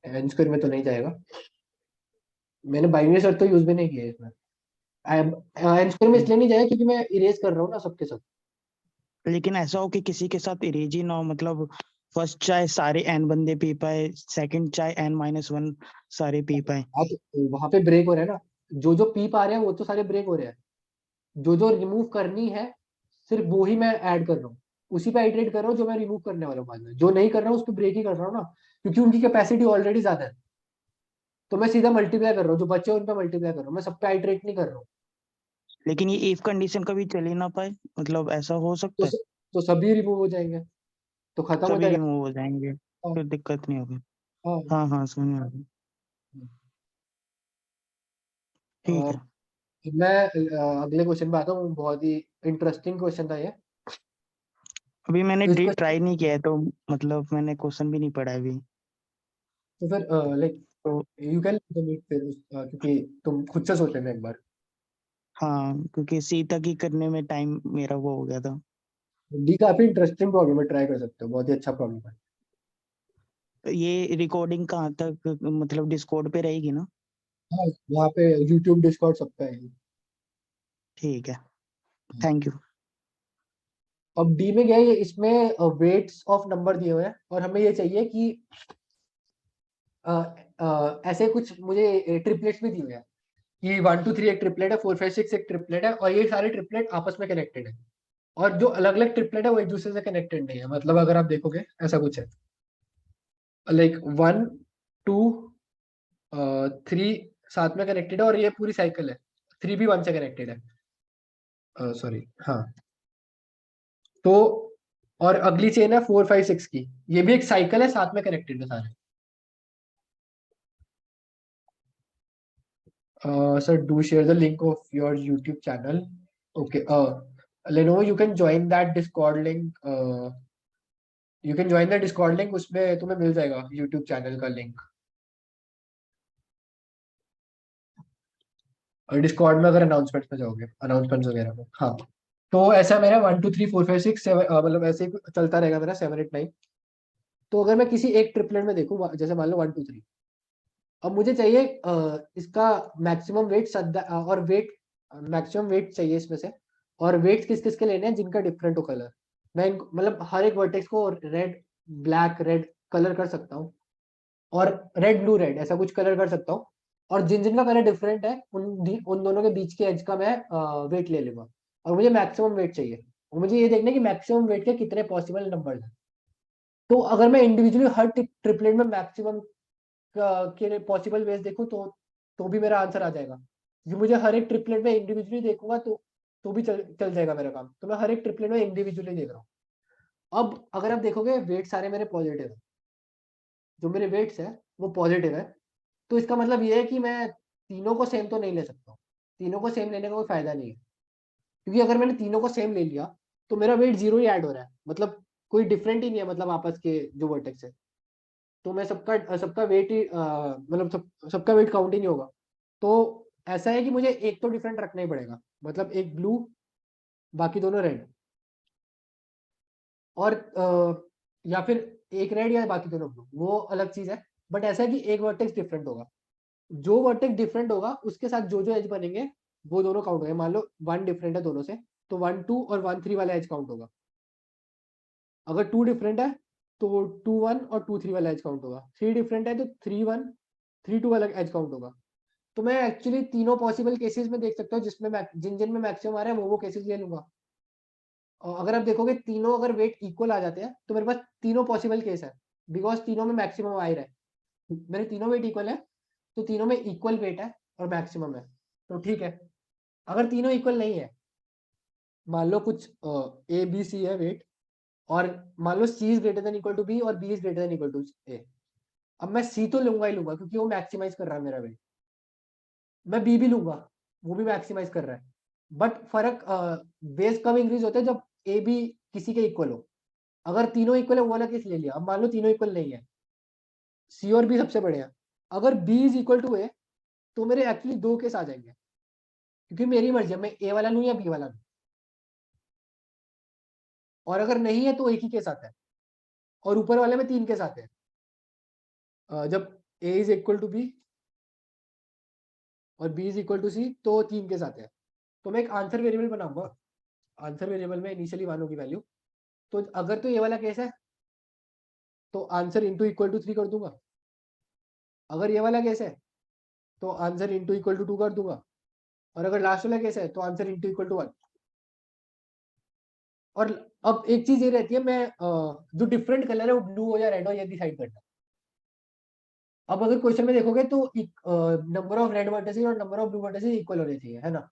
एन स्क्वायर में तो नहीं जाएगा। मैंने बाइनरी सर्च तो यूज भी नहीं किया है इसमें। एन स्क्वायर में इसलिए नहीं जाएगा क्योंकि मैं इरेज कर रहा हूँ ना सबके सब। लेकिन ऐसा हो कि किसी के साथ इरेज ही ना हो, मतलब फर्स्ट चाहे सारे एन बंदे पी पाए, सेकंड चाहे n-1 सारे पी पाए। आप वहां पे ब्रेक हो रहा है ना, जो जो पी पा रहे हैं वो तो सारे ब्रेक हो रहे हैं, जो जो रिमूव करनी है सिर्फ वो ही मैं ऐड कर रहा हूँ, उसी पे आइटरेट कर रहा हूँ जो मैं रिमूव करने वाला हूँ बाद में। जो नहीं कर रहा हूँ उस पर ब्रेक ही कर रहा हूँ ना, क्योंकि उनकी कैपेसिटी ऑलरेडी ज्यादा है। तो मैं सीधा मल्टीप्लाई कर रहा हूँ, जो बच्चे हैं उन पे मल्टीप्लाई कर रहा हूँ, मैं सब पे आइटरेट नहीं कर रहा हूँ। लेकिन ये इफ कंडीशन कभी चल ही ना पाए, मतलब ऐसा हो तो सकता है? तो सभी रिमूव हो जाएंगे, तो खत्म हो सभी जाएगा। रिमूव हो जाएंगे, हाँ फिर दिक्कत नहीं होगी। हाँ। हाँ हाँ, समझ में आ गया। ठीक और है। मैं अगले क्वेश्चन पे आता हूँ, बहुत ही इंटरेस्टिंग क्वेश्चन था ये। अभी मैंने तो इस क्वेश्चन ट्राई नहीं किया है, तो मतलब मैंने क्वेश्चन भी नहीं पढ़ा है अभी। तो फिर लाइक तो यू कैन फिर क्योंकि तुम खुद से सोच लेना एक बार। हाँ, क्योंकि सी तक ही करने में टाइम मेरा वो हो गया था। डी काफी इंटरेस्टिंग प्रॉब्लम है, ट्राई कर सकते हो, बहुत ही अच्छा प्रॉब्लम है। तो ये रिकॉर्डिंग कहाँ तक, मतलब डिस्कॉर्ड पे रहेगी ना? हाँ, यहाँ पे यूट्यूब डिस्कॉर्ड सब पे है। ठीक है, थैंक यू। अब डी में क्या है, इसमें वेट्स ऑफ नंबर दिए हुए हैं, और हमें ये चाहिए कि ऐसे कुछ मुझे ट्रिपलेट्स भी दिए हुए हैं कि 1 2 3 एक ट्रिपलेट है, 4 5 6 एक ट्रिपलेट है, और ये सारे ट्रिपलेट आपस में कनेक्टेड है। और जो अलग अलग ट्रिपलेट है वो एक दूसरे से कनेक्टेड नहीं है। मतलब अगर आप देखोगे ऐसा कुछ है, लाइक 1 2 3 साथ में कनेक्टेड है, और ये पूरी साइकिल है, 3 भी 1 से कनेक्टेड है, सॉरी हाँ। तो और अगली चेन है 4 5 6 की, ये भी एक साइकिल है, साथ में कनेक्टेड है सारे। Sir, do share the link of your YouTube channel. Okay. Lenovo, you can join that Discord link. You can join the Discord link. उसमें तुम्हें मिल जाएगा YouTube चैनल का लिंक। और डिस्कॉर्ड में अगर अनाउंसमेंट्स में जाओगे, अनाउंसमेंट्स वगैरह में, हाँ। तो ऐसा मेरा 1 2 3 4 5 6 7 मतलब ऐसे ही चलता रहेगा मेरा 7 8 9। तो अगर मैं किसी एक ट्रिपलेट में देखूँ, जैसे मान लो 1 2 3, अब मुझे चाहिए इसका मैक्सिमम वेट और वेट, मैक्सिमम वेट चाहिए इसमें से। और वेट्स किस किस के लेने हैं जिनका डिफरेंट हो कलर। मैं मतलब हर एक वर्टेक्स को रेड ब्लैक रेड कलर कर सकता हूँ, और रेड ब्लू रेड ऐसा कुछ कलर कर सकता हूँ। और जिन जिनका कलर डिफरेंट है उन दोनों के बीच के एज का मैं वेट ले लूंगा, और मुझे मैक्सिमम वेट चाहिए। और मुझे ये देखना है कि मैक्सिमम वेट के कितने पॉसिबल नंबर हैं। तो अगर मैं इंडिविजुअली हर ट्रिपलेट में मैक्सिमम के पॉसिबल वेज देखूं, तो भी मेरा आंसर आ जाएगा, क्योंकि मुझे हर एक ट्रिपलेट में इंडिविजुअली देखूंगा तो भी चल जाएगा मेरा काम। तो मैं हर एक ट्रिपलेट में इंडिविजुअली देख रहा हूँ। अब अगर आप देखोगे वेट सारे मेरे पॉजिटिव है, जो मेरे वेट्स है वो पॉजिटिव है, तो इसका मतलब ये है कि मैं तीनों को सेम तो नहीं ले सकता हूँ। तीनों को सेम लेने का कोई फायदा नहीं है, क्योंकि अगर मैंने तीनों को सेम ले लिया तो मेरा वेट 0 ही ऐड हो रहा है, मतलब कोई डिफरेंट ही नहीं है, मतलब आपस के जो वर्टेक्स है। तो मैं सबका वेट ही मतलब सबका वेट काउंट ही नहीं होगा। तो ऐसा है कि मुझे एक तो डिफरेंट रखना ही पड़ेगा, मतलब एक ब्लू बाकी दोनों रेड, और या फिर एक रेड या बाकी दोनों ब्लू, वो अलग चीज है। बट ऐसा है कि एक वर्टेक्स डिफरेंट होगा, जो वर्टेक्स डिफरेंट होगा उसके साथ जो जो एज बनेंगे वो दोनों काउंट होंगे। मान लो 1 डिफरेंट है दोनों से, तो 1 2 और 1 3 वाला एज काउंट होगा। अगर 2 डिफरेंट है तो 2 1 और 2 3 वाला एज काउंट होगा। 3 डिफरेंट है तो 3 1 3 2 वाला एज काउंट होगा। तो मैं एक्चुअली तीनों पॉसिबल केसेस में देख सकता हूँ, जिसमें जिन जिन में मैक्सिमम आ रहा है वो केसेस ले लूंगा। और अगर आप देखोगे तीनों अगर वेट इक्वल आ जाते हैं तो मेरे पास तीनों पॉसिबल केस है, बिकॉज तीनों में मैक्सिमम आ ही रहा है। मेरे तीनों वेट इक्वल है, तो तीनों में इक्वल वेट है और मैक्सिमम है, तो ठीक है। अगर तीनों इक्वल नहीं है, मान लो कुछ ए बी सी है वेट, और मान लो C is greater than equal to B और B is greater than equal to A, अब मैं सी तो लूंगा ही लूंगा क्योंकि वो मैक्सिमाइज कर रहा है मेरा वेट। मैं बी भी लूंगा, वो भी मैक्सिमाइज कर रहा है। बट फर्क बेस कब इंक्रीज होता है, जब ए बी किसी के इक्वल हो। अगर तीनों इक्वल है वो वाला केस ले लिया। अब मान लो तीनों इक्वल नहीं है, सी और बी सबसे बड़े हैं, अगर बी इज इक्वल टू ए तो मेरे एक्चुअली दो केस आ जाएंगे, क्योंकि मेरी मर्जी है मैं ए वाला लूं या बी वाला लूं। और अगर नहीं है तो एक ही केस आता है, और ऊपर वाले में तीन केस आते हैं। जब ए इज इक्वल टू बी और बी इज इक्वल टू सी तो तीन केस आते हैं। तो मैं एक आंसर वेरिएबल बनाऊंगा, आंसर वेरिएबल में इनिशियली वन होगी वैल्यू। तो अगर तो ये वाला केस है तो आंसर इंटू इक्वल टू 3 कर दूंगा, अगर ये वाला केस है तो आंसर इंटू इक्वल टू 2 कर दूंगा, और अगर लास्ट वाला केस है तो आंसर इंटू इक्वल टू 1। और अब एक चीज ये रहती है, मैं जो डिफरेंट कलर है वो ब्लू हो या रेड हो ये डिसाइड करना। अब अगर क्वेश्चन में देखोगे तो नंबर ऑफ रेड वर्टिसेस और number of blue vertices equal होने चाहिए, है ना।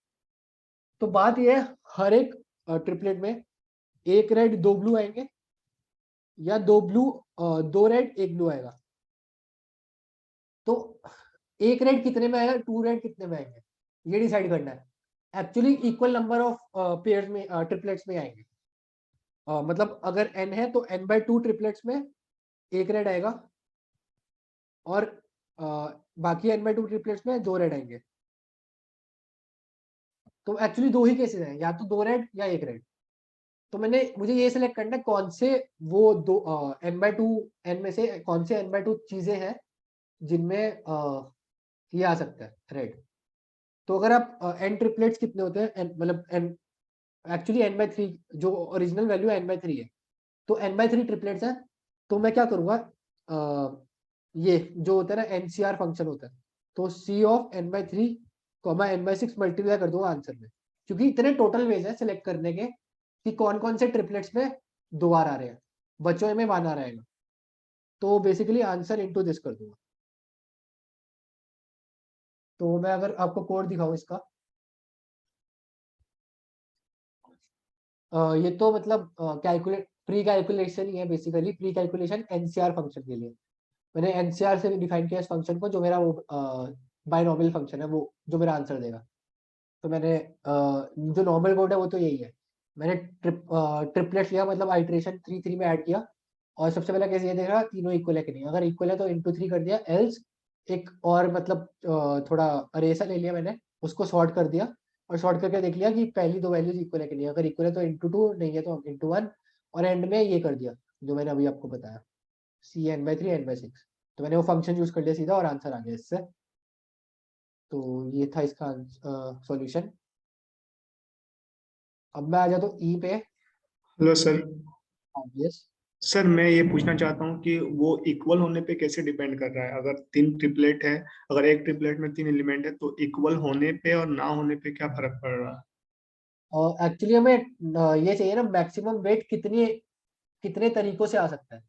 तो बात ये है हर एक ट्रिपलेट में एक रेड दो ब्लू आएंगे, या दो ब्लू दो रेड एक ब्लू आएगा। तो एक रेड कितने में आएगा, टू रेड कितने में आएंगे, ये डिसाइड करना है। Actually equal number of pairs में ट्रिपलेट्स में आएंगे। मतलब अगर n है तो n/2 ट्रिपलेट्स में एक रेड आएगा, और बाकी n/2 ट्रिपलेट्स में दो रेड आएंगे। तो एक्चुअली दो ही केसेस हैं, या तो दो रेड या एक रेड। तो मुझे ये सिलेक्ट करना है कौन से वो दो n/2 n में से कौन से n/2 चीजें हैं जिनमें ये आ सकता है रेड। तो अगर आप n ट्रिपलेट्स कितने होते हैं, मतलब n एक्चुअली n/3 जो ओरिजिनल वैल्यू n/3 है, तो n/3 ट्रिपलेट्स है। तो मैं क्या करूंगा, ये जो होता है ना NCR फंक्शन होता है, तो C of n/3 n/6 multiply कर दूंगा आंसर में, क्योंकि इतने टोटल वेज है सिलेक्ट करने के कि कौन कौन से ट्रिपलेट्स में दो बार आ रहे हैं, बच्चों में वन आ रहेगा। तो बेसिकली आंसर इनटू दिस कर दूंगा। तो मैं अगर आपको कोड दिखाऊं इसका, ये तो मतलब प्री कैलकुलेशन ही है basically. Pre calculation NCR function के लिए मैंने एनसीआर से डिफाइन किया इस फंक्शन को, जो मेरा वो बाइनॉमियल फंक्शन है, वो जो मेरा आंसर देगा। तो मैंने जो नॉर्मल कोड है वो तो यही है। मैंने ट्रिपलेट लिया, मतलब आइट्रेशन 3 में ऐड किया, और सबसे पहला केस ये देखा तीनों इक्वल है कि नहीं। अगर इक्वल है तो इंटू 3 कर दिया, एल्स एक और मतलब थोड़ा अरे सा ले लिया मैंने, उसको सॉर्ट कर दिया, और सॉर्ट करके देख लिया कि पहली दो वैल्यूज इक्वल है कि नहीं। अगर इक्वल है तो इंटू 2, नहीं है तो इंटू 1, और एंड में ये कर दिया जो मैंने अभी आपको बताया, सी n/3 n/6। तो मैंने वो फंक्शन यूज कर लिया सीधा, और आंसर आ गया इससे। तो ये था इसका सॉल्यूशन। अब मैं आ जाता हूँ ई पे। Hello sir. यस। सर मैं ये पूछना चाहता हूँ कि वो इक्वल होने पे कैसे डिपेंड कर रहा है? अगर तीन ट्रिपलेट है, अगर एक ट्रिपलेट में तीन एलिमेंट है, तो इक्वल होने पे और ना होने पे क्या फर्क पड़ रहा है? और एक्चुअली हमें ये चाहिए ना मैक्सिमम वेट कितने तरीकों से आ सकता है।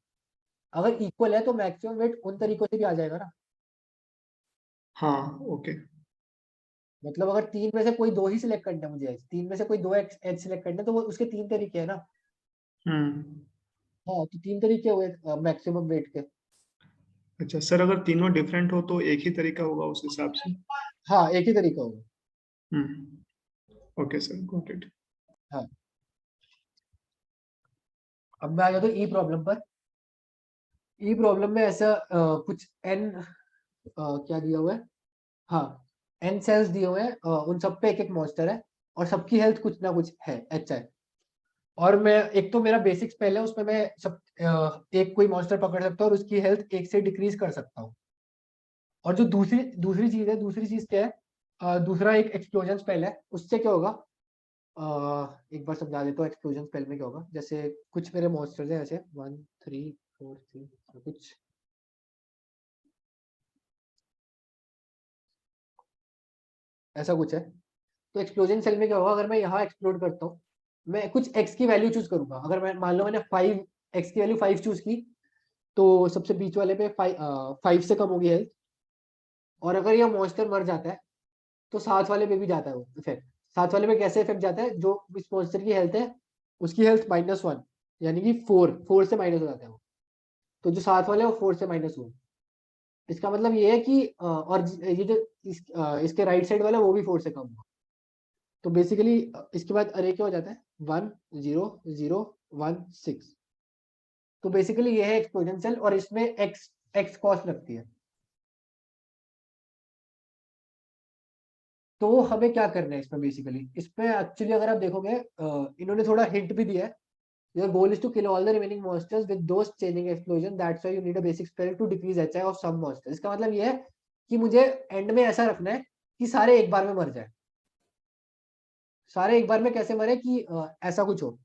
अगर इक्वल है तो मैक्सिमम वेट उन तरीकों से भी आ जाएगा ना। हाँ, ओके। मतलब अगर तीन में से कोई दो ही सिलेक्ट करना है मुझे, तीन में से कोई दो एज सिलेक्ट करना है, तो वो उसके तीन तरीके हैं ना। हम्म। हाँ, तो तीन तरीके हुए मैक्सिमम वेट के। अच्छा सर, अगर तीनों डिफरेंट हो तो एक ही तरीका होगा उस हिसाब से? हाँ, एक ही तरीका होगा। Okay sir, got it. हाँ, अब मैं आ जाता हूँ ई प्रॉब्लम पर। ई प्रॉब्लम में ऐसा कुछ एन क्या दिया हुआ है, हाँ एन सेल्स दिए हुए हैं, उन सब पे एक एक मॉन्स्टर है, और सबकी हेल्थ कुछ ना कुछ है HI। और मैं एक तो मेरा बेसिक स्पेल है, उसमें मैं सब एक कोई मॉन्स्टर पकड़ सकता हूँ और उसकी हेल्थ एक से डिक्रीज कर सकता हूँ। और जो दूसरी दूसरी चीज क्या है, दूसरा एक एक्सप्लोजन स्पेल है। उससे क्या होगा, एक बार समझा देता हूँ एक्सप्लोजन स्पेल में क्या होगा। जैसे कुछ मेरे मॉन्स्टर्स हैं ऐसे 1 3 4 3 कुछ, ऐसा कुछ है। तो एक्सप्लोजन सेल में क्या होगा, अगर मैं यहाँ एक्सप्लोड करता हूँ, मैं कुछ एक्स की वैल्यू चूज करूंगा। अगर मैं मान लो मैंने 5 एक्स की वैल्यू 5 चूज की, तो सबसे बीच वाले पे 5 से कम होगी हेल्थ। और अगर ये मॉन्स्टर मर जाता है तो साथ वाले पे भी जाता है वो इफेक्ट। साथ वाले पे कैसे इफेक्ट जाता है, जो इस मॉन्स्टर की हेल्थ है उसकी हेल्थ -1, यानी कि 4 से माइनस हो जाता है वो। तो जो साथ वाले है वो 4 से -1। इसका मतलब ये है कि और ये जो इसके राइट साइड वाला वो भी 4 से कम होगा। तो बेसिकली इसके बाद अरे क्या हो जाता है 1 0 0 1 6। तो बेसिकली ये है एक्सप्लोजन सेल और इसमें एक्स कॉस्ट लगती है। तो हमें क्या करना है इसमें बेसिकली, इसमें एक्चुअली अगर आप देखोगे इन्होंने थोड़ा हिंट भी दिया है। Your goal is to kill all the remaining monsters with those chaining explosion. That's why you need a basic spell to decrease HI of some monsters. इसका मतलब ये है कि मुझे एंड में ऐसा रखना है कि सारे एक बार में मर जाए। सारे एक बार में कैसे मरे कि ऐसा कुछ हो,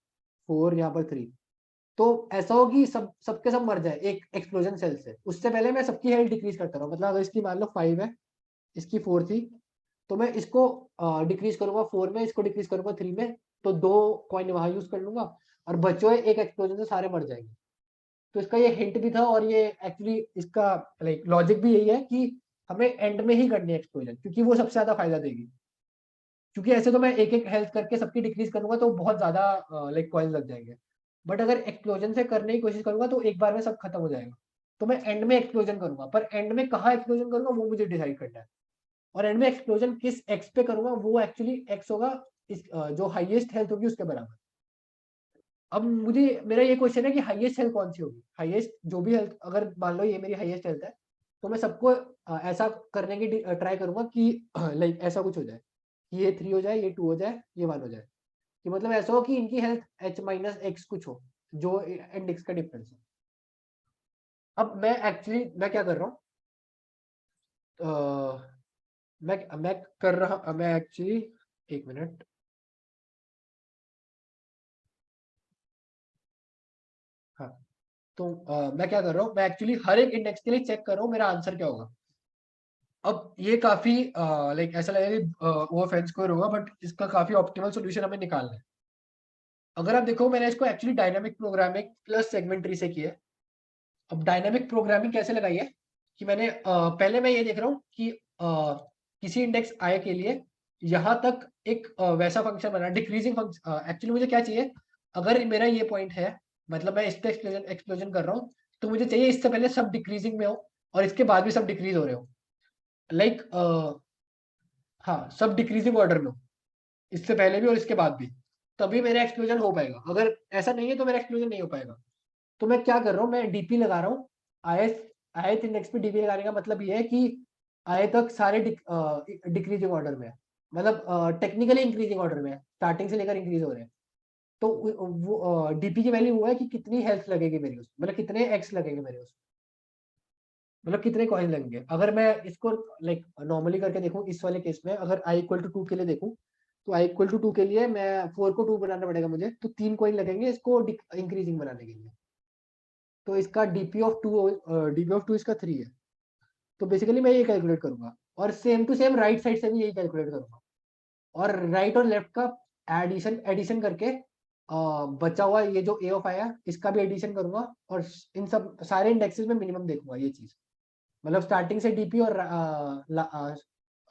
4 यहाँ पर 3, तो ऐसा हो कि सबके सब मर जाए एक एक्सप्लोजन सेल से। उससे पहले मैं सबकी हेल्थ डिक्रीज करता रहूँ। मतलब अगर इसकी मान लो 5 है, इसकी 4 थी, तो मैं इसको डिक्रीज करूंगा 4 में, इसको डिक्रीज करूंगा 3 में, तो 2 कॉइन वहां यूज कर लूंगा और बच्चों है एक एक्सप्लोजन से सारे मर जाएंगे। तो इसका ये हिंट भी था और ये एक्चुअली इसका लाइक लॉजिक भी यही है कि हमें एंड में ही करनी है एक्सप्लोजन, क्योंकि वो सबसे ज्यादा फायदा देगी। क्योंकि ऐसे तो मैं एक एक हेल्थ करके सबकी डिक्रीज करूंगा तो बहुत ज्यादा लाइक कॉइन लग जाएंगे, बट अगर एक्सप्लोजन से करने की कोशिश करूंगा तो एक बार में सब खत्म हो जाएगा। तो मैं एंड में एक्सप्लोजन करूंगा, पर एंड में कहाँ एक्सप्लोजन करूंगा वो मुझे डिसाइड करना है। और एंड में एक्सप्लोजन किस एक्स पे करूंगा, वो एक्चुअली एक्स होगा इस जो हाईएस्ट हेल्थ होगी उसके बराबर। अब मुझे मेरा ये क्वेश्चन है कि हाईएस्ट हेल्थ कौन सी होगी। हाईएस्ट जो भी हेल्थ, अगर मान लो ये मेरी हाईएस्ट हेल्थ है, तो मैं सबको ऐसा करने की ट्राई करूंगा कि लाइक ऐसा कुछ हो जाए कि ये 3 हो जाए, ये 2 हो जाए, ये 1 हो जाए, कि मतलब ऐसा हो कि इनकी हेल्थ H-X कुछ हो, जो एंड एक्स का डिफरेंस है। अब मैं क्या कर रहा हूँ, मैं एक्चुअली, एक मिनट, हाँ, तो मैं क्या कर रहा हूँ, मैं एक्चुअली हर एक इंडेक्स के लिए चेक कर रहा हूँ मेरा आंसर क्या होगा। अब ये काफी लाइक ऐसा लगेगा कि वो फेंस स्क्वायर होगा, बट इसका काफी ऑप्टिमल सॉल्यूशन हमें निकालना है। अगर आप देखो मैंने इसको actually dynamic programming plus segment tree से किया है। अब डायनामिक प्रोग्रामिंग कैसे लगाई है कि मैंने पहले मैं ये देख रहा हूँ कि किसी इंडेक्स आई के लिए यहाँ तक एक वैसा फंक्शन बना, डिक्रीजिंग फंक्शन। एक्चुअली मुझे क्या चाहिए, अगर मेरा ये पॉइंट है, मतलब मैं इस पे एक्सप्लोजन कर रहा हूँ, तो मुझे चाहिए इससे पहले सब डिक्रीजिंग में हो और इसके बाद भी सब डिक्रीज हो रहे हो, लाइक हाँ, सब डिक्रीजिंग ऑर्डर में हो, इससे पहले भी और इसके बाद भी, तभी मेरा एक्सप्लोजन हो पाएगा। अगर ऐसा नहीं है तो मेरा एक्सप्लोजन नहीं हो पाएगा। तो मैं क्या कर रहा हूँ, मैं डीपी लगा रहा हूँ। ith इंडेक्स पे डीपी लगाने का मतलब ये है कि आई तक सारे डिक्रीजिंग ऑर्डर में है, मतलब टेक्निकली इंक्रीजिंग ऑर्डर में है, स्टार्टिंग से लेकर इंक्रीज हो रहे हैं। तो वो डीपी की वैल्यू वो है कि कितनी हेल्थ लगेगी मेरी उसमें, मतलब कितने एक्स लगेंगे मेरे उसमें, मतलब कितने कॉइन लगेंगे। अगर मैं इसको लाइक नॉर्मली करके देखूं, इस वाले केस में अगर i इक्वल टू 2 के लिए देखूं, तो i इक्वल टू 2 के लिए मैं 4 को 2 बनाना पड़ेगा मुझे, तो 3 कॉइन लगेंगे इसको इंक्रीजिंग बनाने के लिए। तो इसका dp ऑफ 2 इसका 3 है। तो बेसिकली मैं ये कैलकुलेट करूंगा और same to same right side से भी यही कैलकुलेट करूंगा, और राइट और लेफ्ट का एडिशन करके बचा हुआ ये जो a ऑफ i है इसका भी एडिशन करूंगा, और इन सब सारे इंडेक्सेस में मिनिमम देखूंगा ये चीज, मतलब स्टार्टिंग से डीपी और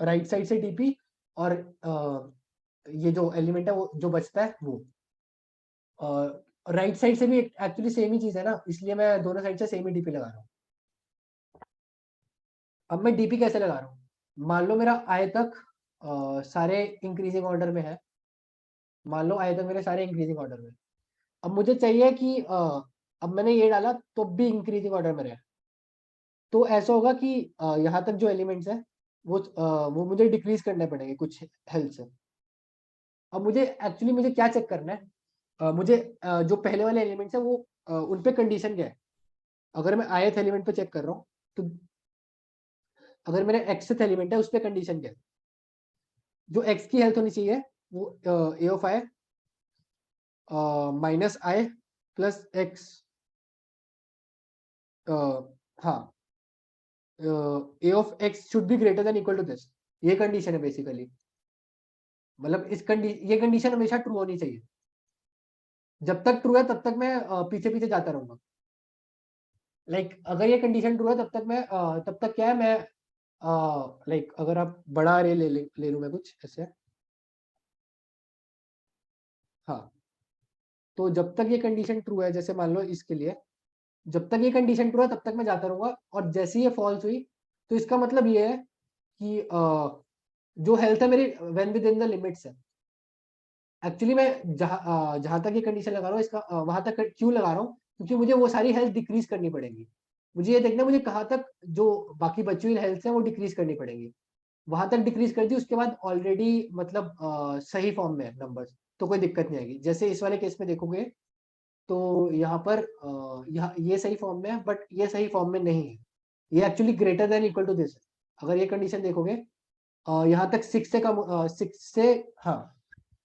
राइट साइड से डीपी और ये जो एलिमेंट है वो जो बचता है वो राइट साइड से भी एक्चुअली सेम ही चीज है ना, इसलिए मैं दोनों साइड से सेम ही डीपी लगा रहा हूँ। अब मैं डीपी कैसे लगा रहा हूँ, मान लो मेरा आय तक सारे इंक्रीजिंग ऑर्डर में है, मान लो आय तक मेरे सारे इंक्रीजिंग ऑर्डर में। अब मुझे चाहिए कि अब मैंने ये डाला तो भी इंक्रीजिंग ऑर्डर में रहे, तो ऐसा होगा कि यहाँ तक जो एलिमेंट्स है वो मुझे डिक्रीज करने पड़ेंगे कुछ हेल्थ से। अब मुझे क्या चेक करना है, मुझे जो पहले वाले एलिमेंट्स है वो उन पे कंडीशन क्या है। अगर मैं ith एलिमेंट पे चेक कर रहा हूँ, तो अगर मेरे xth एलिमेंट है उस पे कंडीशन क्या है, जो x की हेल्थ होनी चाहिए वो a of i minus i plus x, हाँ, a of x should be greater than equal to this, ये कंडीशन है बेसिकली। मतलब ये कंडीशन हमेशा ट्रू होनी चाहिए। जब तक ट्रू है तब तक मैं पीछे पीछे जाता रहूंगा। लाइक अगर ये कंडीशन ट्रू है तब तक क्या है, मैं लाइक अगर आप बड़ा अरे ले लूं मैं कुछ ऐसे, हाँ, तो जब तक ये कंडीशन ट्रू है, जैसे मान लो इसके लिए, जब तक ये कंडीशन ट्रू है तब तक मैं जाता रहूंगा, और जैसे ही ये फॉल्स हुई तो इसका मतलब ये है कि जो हेल्थ है मेरी when with in the limits है। एक्चुअली मैं जहां तक ये कंडीशन लगा रहा हूँ इसका वहां तक क्यों लगा रहा हूँ, क्योंकि मुझे वो सारी हेल्थ डिक्रीज करनी पड़ेगी। मुझे ये देखना मुझे कहाँ तक जो बाकी बची हुई हेल्थ है वो डिक्रीज करनी पड़ेगी। वहां तक डिक्रीज कर दी, उसके बाद ऑलरेडी मतलब सही फॉर्म में है नंबर्स, तो कोई दिक्कत नहीं आएगी। जैसे इस वाले केस में देखोगे तो यहाँ पर यहाँ ये सही फॉर्म में है, बट ये सही फॉर्म में नहीं है, ये actually greater than equal to this है। अगर ये कंडीशन देखोगे यहाँ तक 6 से कम 6 से, हाँ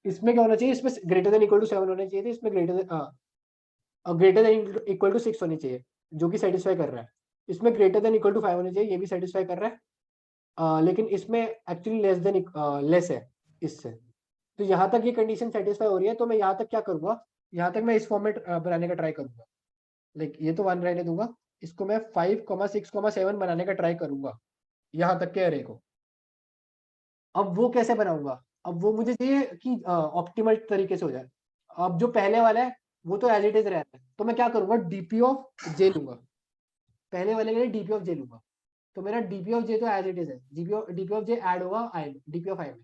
इसमें क्या होना चाहिए, इसमें ग्रेटर देन इक्वल टू 7 होना चाहिए थे, इसमें ग्रेटर देन इक्वल टू 6 होनी चाहिए, जो कि सेटिस्फाई कर रहा है। इसमें ग्रेटर देन इक्वल टू 5 होनी चाहिए, ये भी सेटिस्फाई कर रहा है। लेकिन इसमें एक्चुअली लेस देन लेस है इससे। तो यहाँ तक ये कंडीशन सेटिस्फाई हो रही है, तो मैं यहाँ तक क्या करूंगा, यहाँ तक मैं इस फॉर्मेट बनाने का ट्राई करूंगा। लाइक ये तो 1 रहने दूंगा, इसको मैं 5,6,7 बनाने का ट्राई करूंगा यहाँ तक के अरे को। अब वो कैसे बनाऊंगा, अब वो मुझे चाहिए कि ऑप्टिमल तरीके से हो जाए। अब जो पहले वाला है वो तो एज इट इज रहता है, तो मैं क्या करूंगा, डीपी ऑफ जे लूंगा, पहले वाले के लिए डीपी ऑफ जे लूंगा। तो मेरा डीपी ऑफ जे तो एज इट इज है, डीपी ऑफ जे ऐड होगा आई डीपी ऑफ आई में।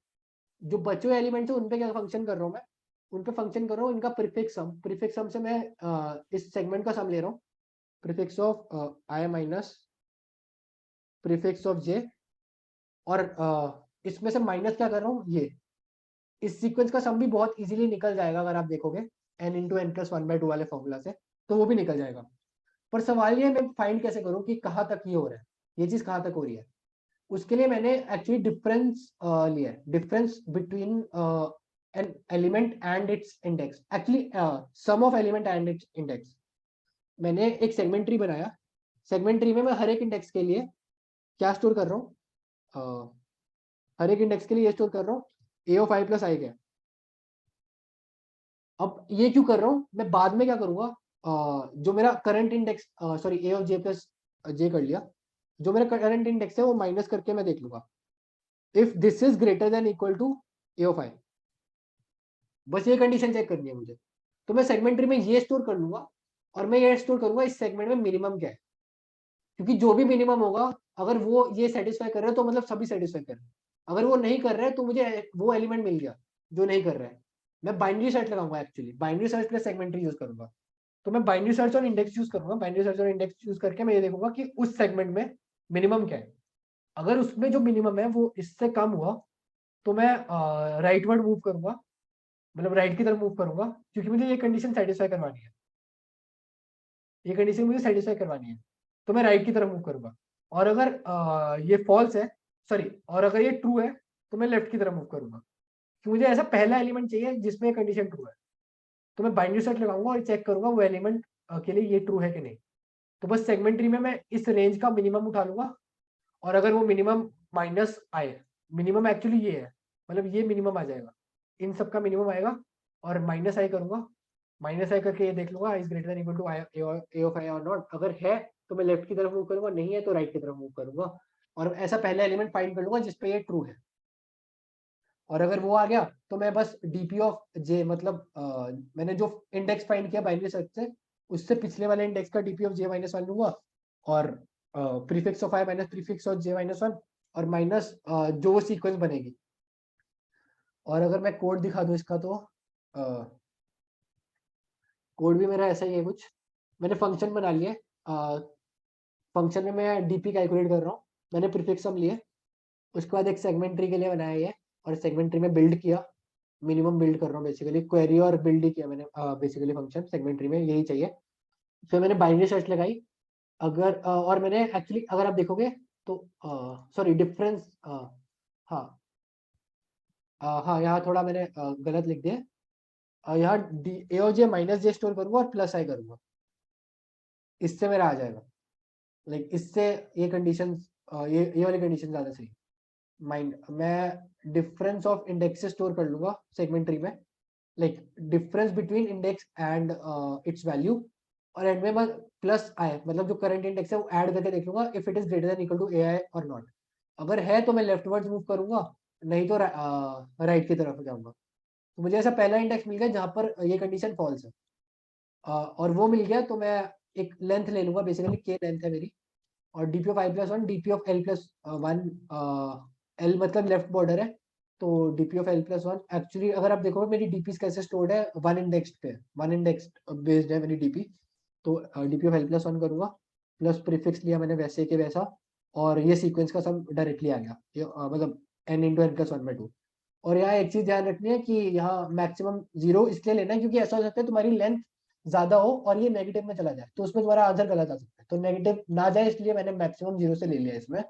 जो बचे हुए एलिमेंट है उन पे क्या फंक्शन कर रहा हूँ मैं, उन पे फंक्शन कर रहा हूँ इनका प्रीफिक्स सम से मैं इस सेगमेंट का सम ले रहा हूँ, prefix of I minus prefix of J, और इसमें से माइनस क्या कर रहा हूँ, ये इस सीक्वेंस का सम भी बहुत इजीली निकल जाएगा अगर आप देखोगे n इंटू एन प्लस 1/2 वाले फॉर्मूला से, तो वो भी निकल जाएगा। पर सवाल ये मैं फाइंड कैसे करूँ कि कहाँ तक ये हो रहा है, ये चीज कहाँ तक हो रही है। उसके लिए मैंने एक्चुअली डिफरेंस लिया है, difference between an element and its index, actually sum of element and its index. मैंने एक सेगमेंट ट्री बनाया, सेगमेंट ट्री में मैं हर एक इंडेक्स के लिए क्या स्टोर कर रहा हूँ, हर एक इंडेक्स के लिए ये स्टोर कर रहा हूँ ए ऑफ आई प्लस आई के। अब ये क्यों कर रहा हूँ, मैं बाद में क्या करूंगा, जो मेरा current index, sorry A of J plus J कर लिया, जो मेरा करंट इंडेक्स है वो माइनस करके मैं देख लूंगा if this is greater than equal to A of I. बस ये कंडीशन चेक करनी है मुझे। तो मैं सेगमेंट ट्री में ये स्टोर कर लूंगा, और मैं ये स्टोर करूंगा इस सेगमेंट में मिनिमम क्या है, क्योंकि जो भी मिनिमम होगा अगर वो ये सेटिस्फाई कर रहे हैं तो मतलब सभी सेटिस्फाई कर रहे हैं। अगर वो नहीं कर रहे हैं तो मुझे वो एलिमेंट मिल गया जो नहीं कर रहा है। मैं बाइनरी सर्च लगाऊंगा, actually binary search plus segment tree use करूंगा। तो मैं बाइनरी सर्च और इंडेक्स यूज करूंगा, बाइनरी सर्च और इंडेक्स यूज करके मैं ये देखूंगा कि उस सेगमेंट में मिनिमम क्या है। अगर उसमें जो मिनिमम है वो इससे कम हुआ तो मैं राइटवर्ड मूव करूंगा, मतलब राइट की तरफ मूव करूंगा, क्योंकि मुझे ये कंडीशन सेटिस्फाई करवानी है, ये कंडीशन मुझे सेटिस्फाई करवानी है, तो मैं राइट की तरफ मूव करूंगा। और अगर ये फॉल्स है, सॉरी, और अगर ये ट्रू है तो मैं लेफ्ट की तरफ मूव करूंगा, कि मुझे ऐसा पहला एलिमेंट चाहिए जिसमें कंडीशन ट्रू है। तो मैं बाइनरी सर्च लगाऊंगा और चेक करूंगा वो एलिमेंट के लिए ये ट्रू है कि नहीं। तो बस सेगमेंट ट्री में मैं इस रेंज का मिनिमम उठा लूंगा, और अगर वो मिनिमम माइनस आए, मिनिमम एक्चुअली ये है, मतलब ये मिनिमम आ जाएगा, इन सब का मिनिमम आएगा, और माइनस आई करूंगा, माइनस आई करके ये देख लूंगा is greater than equal to A of i or not. अगर है तो मैं लेफ्ट की तरफ मूव करूंगा, नहीं है तो राइट की तरफ मूव करूंगा, और ऐसा पहला एलिमेंट फाइंड कर लूंगा जिसपे ये ट्रू है। और अगर वो आ गया तो मैं बस डीपी ऑफ जे, मतलब मैंने जो इंडेक्स फाइंड किया बाइनरी सर्च से, उससे पिछले वाले इंडेक्स का DP of J minus one लूंगा, और prefix of I minus prefix of J minus one, और माइनस जो सीक्वेंस बनेगी। और अगर मैं कोड दिखा दूं इसका, तो कोड भी मेरा ऐसा ही है कुछ। मैंने फंक्शन बना लिए, फंक्शन में मैं डीपी कैलकुलेट कर रहा हूँ, मैंने प्रीफिक्स सम लिए, उसके बाद एक सेगमेंट ट्री के लिए बनाया ये, और सेगमेंट ट्री में बिल्ड किया, मिनिमम बिल्ड कर रहा हूँ बेसिकली, क्वेरी और बिल्ड ही किया मैंने बेसिकली फंक्शन सेगमेंट ट्री में यही चाहिए। फिर मैंने बाइनरी सर्च लगाई, अगर और मैंने एक्चुअली अगर आप देखोगे तो सॉरी डिफरेंस, हाँ हाँ यहाँ थोड़ा मैंने गलत लिख दिया, यहाँ ए और जे माइनस जे स्टोर करूंगा और प्लस आई करूंगा, इससे मेरा आ जाएगा। लाइक इससे ये कंडीशन, ये वाली कंडीशन ज्यादा सही। मैं डिफरेंस ऑफ इंडेक्स स्टोर कर लूंगा सेगमेंट ट्री में, like difference between index and it's value, और एंड में प्लस आई, मतलब जो करंट इंडेक्स है वो ऐड करके देख लूंगा if it is greater than equal to a i or not. अगर है तो मैं लेफ्टवर्ड्स मूव करूंगा, नहीं तो राइट की तरफ जाऊंगा। तो मुझे ऐसा पहला इंडेक्स मिल गया जहां पर ये कंडीशन फॉल्स है, और वो मिल गया तो मैं एक लेंथ ले लूंगा, बेसिकली के लेंथ है मेरी, और DP of I plus one, DP of L plus one, L मतलब लेफ्ट बॉर्डर है, तो DP of L plus one. Actually अगर आप देखोगे मेरी डीपी कैसे स्टोर्ड है, वन इंडेक्स पे, वन इंडेक्स बेस्ड है मेरी डीपी, तो डीपी ऑफ l + 1 करूंगा, प्लस प्रीफिक्स लिया मैंने वैसे के वैसा, और ये सीक्वेंस का सब डायरेक्टली आ गया, ये मतलब n × n + 1/2। और यहाँ एक चीज ध्यान रखनी है कि यहाँ मैक्सिमम 0 इसलिए लेना है क्योंकि ऐसा हो सकता है तुम्हारी लेंथ ज्यादा हो और ये नेगेटिव में चला जाए, तो उसमें तुम्हारा आंसर गलत आ सकता है, तो नेगेटिव ना जाए इसलिए मैंने मैक्सिमम 0 से ले लिया इसमें।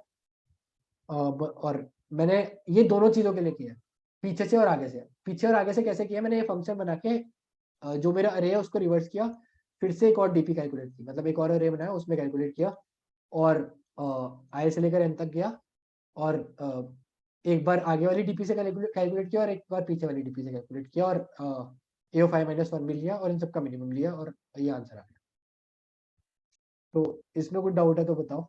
और मैंने ये दोनों चीजों के लिए किया, पीछे से और आगे से। पीछे और आगे से कैसे किया, मैंने ये फंक्शन बना के जो मेरा अरे है उसको रिवर्स किया, फिर से एक और डीपी कैलकुलेट की, मतलब एक और अरे बनाया उसमें कैलकुलेट किया, और आई से लेकर एन तक गया, और एक बार आगे वाली डीपी से कैलकुलेट किया और एक बार पीछे वाली डीपी से कैलकुलेट किया, और ए ऑफ i - 1 भी लिया और इन सबका मिनिमम लिया, और ये आंसर आ गया। तो इसमें कुछ डाउट है तो बताओ।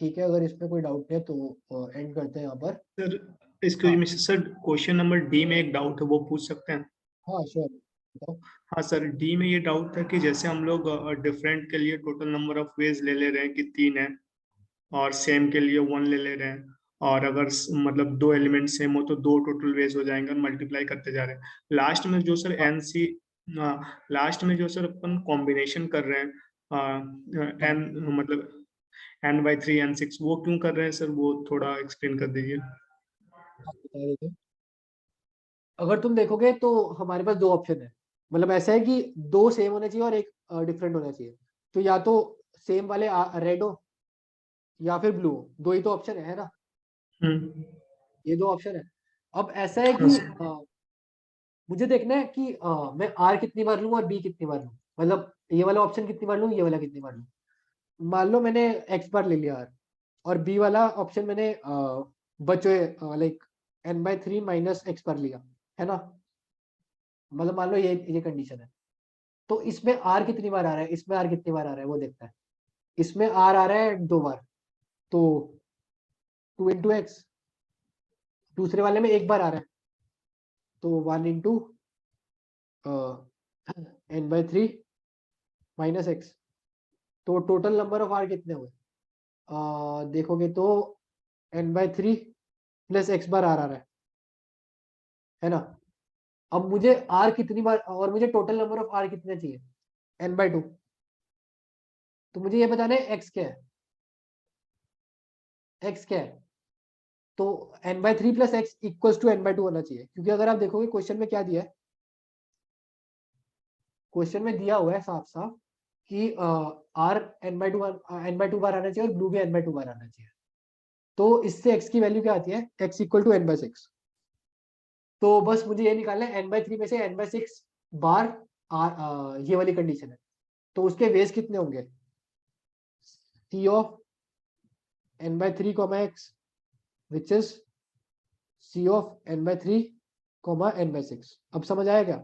ठीक है, अगर इसमें कोई डाउट नहीं है तो एंड करते हैं यहाँ पर। Sir excuse me sir, question number D में एक डाउट है, वो पूछ सकते हैं? हाँ श्योर, बताओ। हाँ सर, डी में ये डाउट था कि जैसे हम लोग डिफरेंट के लिए टोटल नंबर ऑफ वेज ले ले रहे हैं कि 3 है, और सेम के लिए 1 ले ले रहे हैं, और अगर मतलब 2 एलिमेंट सेम हो तो 2 टोटल वेज हो जाएंगे, और मल्टीप्लाई करते जा रहे हैं। लास्ट में जो सर लास्ट में जो सर अपन कॉम्बिनेशन कर रहे हैं एन मतलब n/3 n/6, वो क्यों कर रहे हैं सर? वो थोड़ा एक्सप्लेन कर दीजिए। बता देते हैं। अगर तुम देखोगे तो हमारे पास 2 ऑप्शन है, मतलब ऐसा है कि 2 सेम होने चाहिए और एक डिफरेंट होना चाहिए, तो या तो सेम वाले रेड हो या फिर ब्लू हो, 2 ही तो ऑप्शन है ना, ये 2 ऑप्शन है। अब ऐसा है कि मुझे देखना है कि मैं R कितनी बार लूं और B कितनी बार लूं, मतलब ये वाला ऑप्शन कितनी बार लूं, ये वाला कितनी बार लूं। मान लो मैंने X बार ले लिया R, और B वाला ऑप्शन मैंने बचे लाइक n/3 - x बार लिया, है ना, मतलब मान लो ये कंडीशन है। तो इसमें R कितनी बार आ रहा है, इसमें R कितनी बार आ रहा है, वो देखता है। इसमें R आ रहा है 2 बार, तो 2 × x। दूसरे वाले में 1 बार आ रहा है, तो 1 × n/3 - x। तो टोटल नंबर ऑफ R कितने हुए, देखोगे तो n/3 + x बार R आ रहा है ना। अब मुझे R कितनी बार, और मुझे टोटल नंबर ऑफ R कितने चाहिए, n/2। तो मुझे ये बताना है x क्या है, x क्या है। तो n/3 + x = n/2 होना चाहिए, क्योंकि अगर आप देखोगे क्वेश्चन में क्या दिया है, क्वेश्चन में दिया हुआ है साफ साफ कि R n/2 बार आना चाहिए और ब्लू भी n/2 बार आना चाहिए। तो इससे x की वैल्यू क्या आती है, x = n/6। तो बस मुझे ये निकालना है n/3 में से n/6 बार ये वाली कंडीशन है, तो उसके वेज कितने होंगे, C of n/3, x which is C of n/3, n/6। अब समझ आया क्या?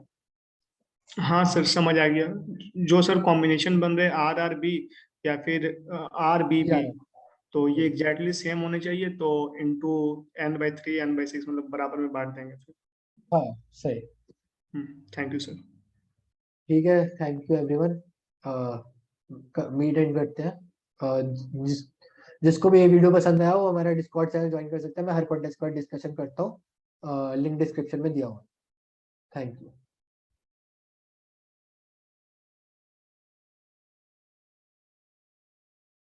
हाँ सर, समझ आ गया। जो सर कॉम्बिनेशन बन रहे RRB या फिर RBB, तो ये एग्जैक्टली सेम होने चाहिए, तो इनटू n/3 n/6 मतलब बराबर में बांट देंगे फिर। हाँ सही। Thank you sir. ठीक है, thank you everyone. Meet end करते हैं। जिसको भी ये वीडियो पसंद आया वो हमारा डिस्कॉर्ड चैनल ज्वाइन कर सकते हैं, मैं हर कॉन्टेस्ट पर डिस्कशन करता हूँ, लिंक डिस्क्रिप्शन में दिया हुआ है। Thank you.